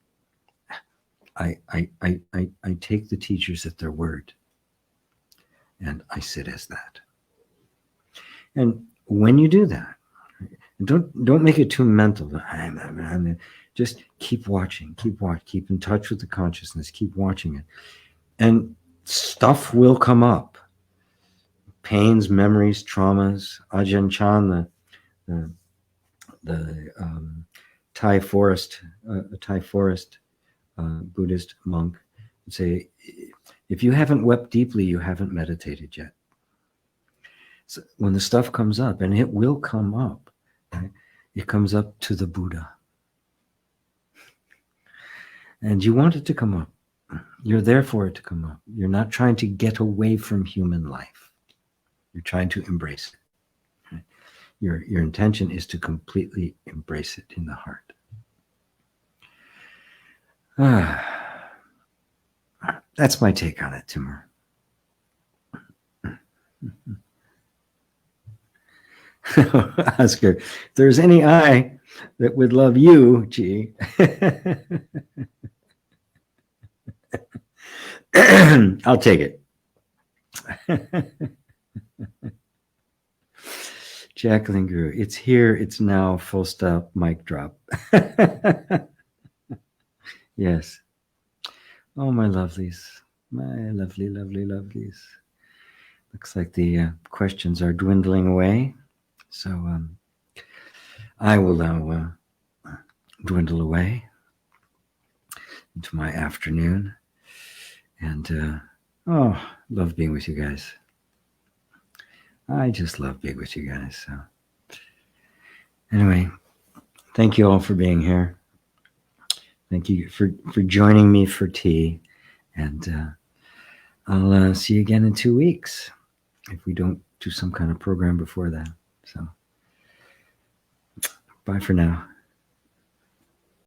I take the teachers at their word, and I sit as that. And when you do that, don't make it too mental. Just keep watching, keep in touch with the consciousness, keep watching it, and stuff will come up. Pains, memories, traumas. Ajahn Chah, the Thai forest Buddhist monk, would say, if you haven't wept deeply, you haven't meditated yet. So when the stuff comes up, and it will come up, right? It comes up to the Buddha. And you want it to come up. You're there for it to come up. You're not trying to get away from human life. You're trying to embrace it. Right? Your intention is to completely embrace it in the heart. That's my take on it, Timur. Oscar, if there's any I that would love you, gee. I'll take it. Jacqueline Grew, it's here, it's now, full stop, mic drop. Yes. Oh, my lovelies. My lovely, lovely, lovelies. Looks like the questions are dwindling away. So I will now dwindle away into my afternoon. And love being with you guys. I just love being with you guys. So anyway, thank you all for being here. Thank you for joining me for tea. And I'll see you again in 2 weeks if we don't do some kind of program before that. So bye for now.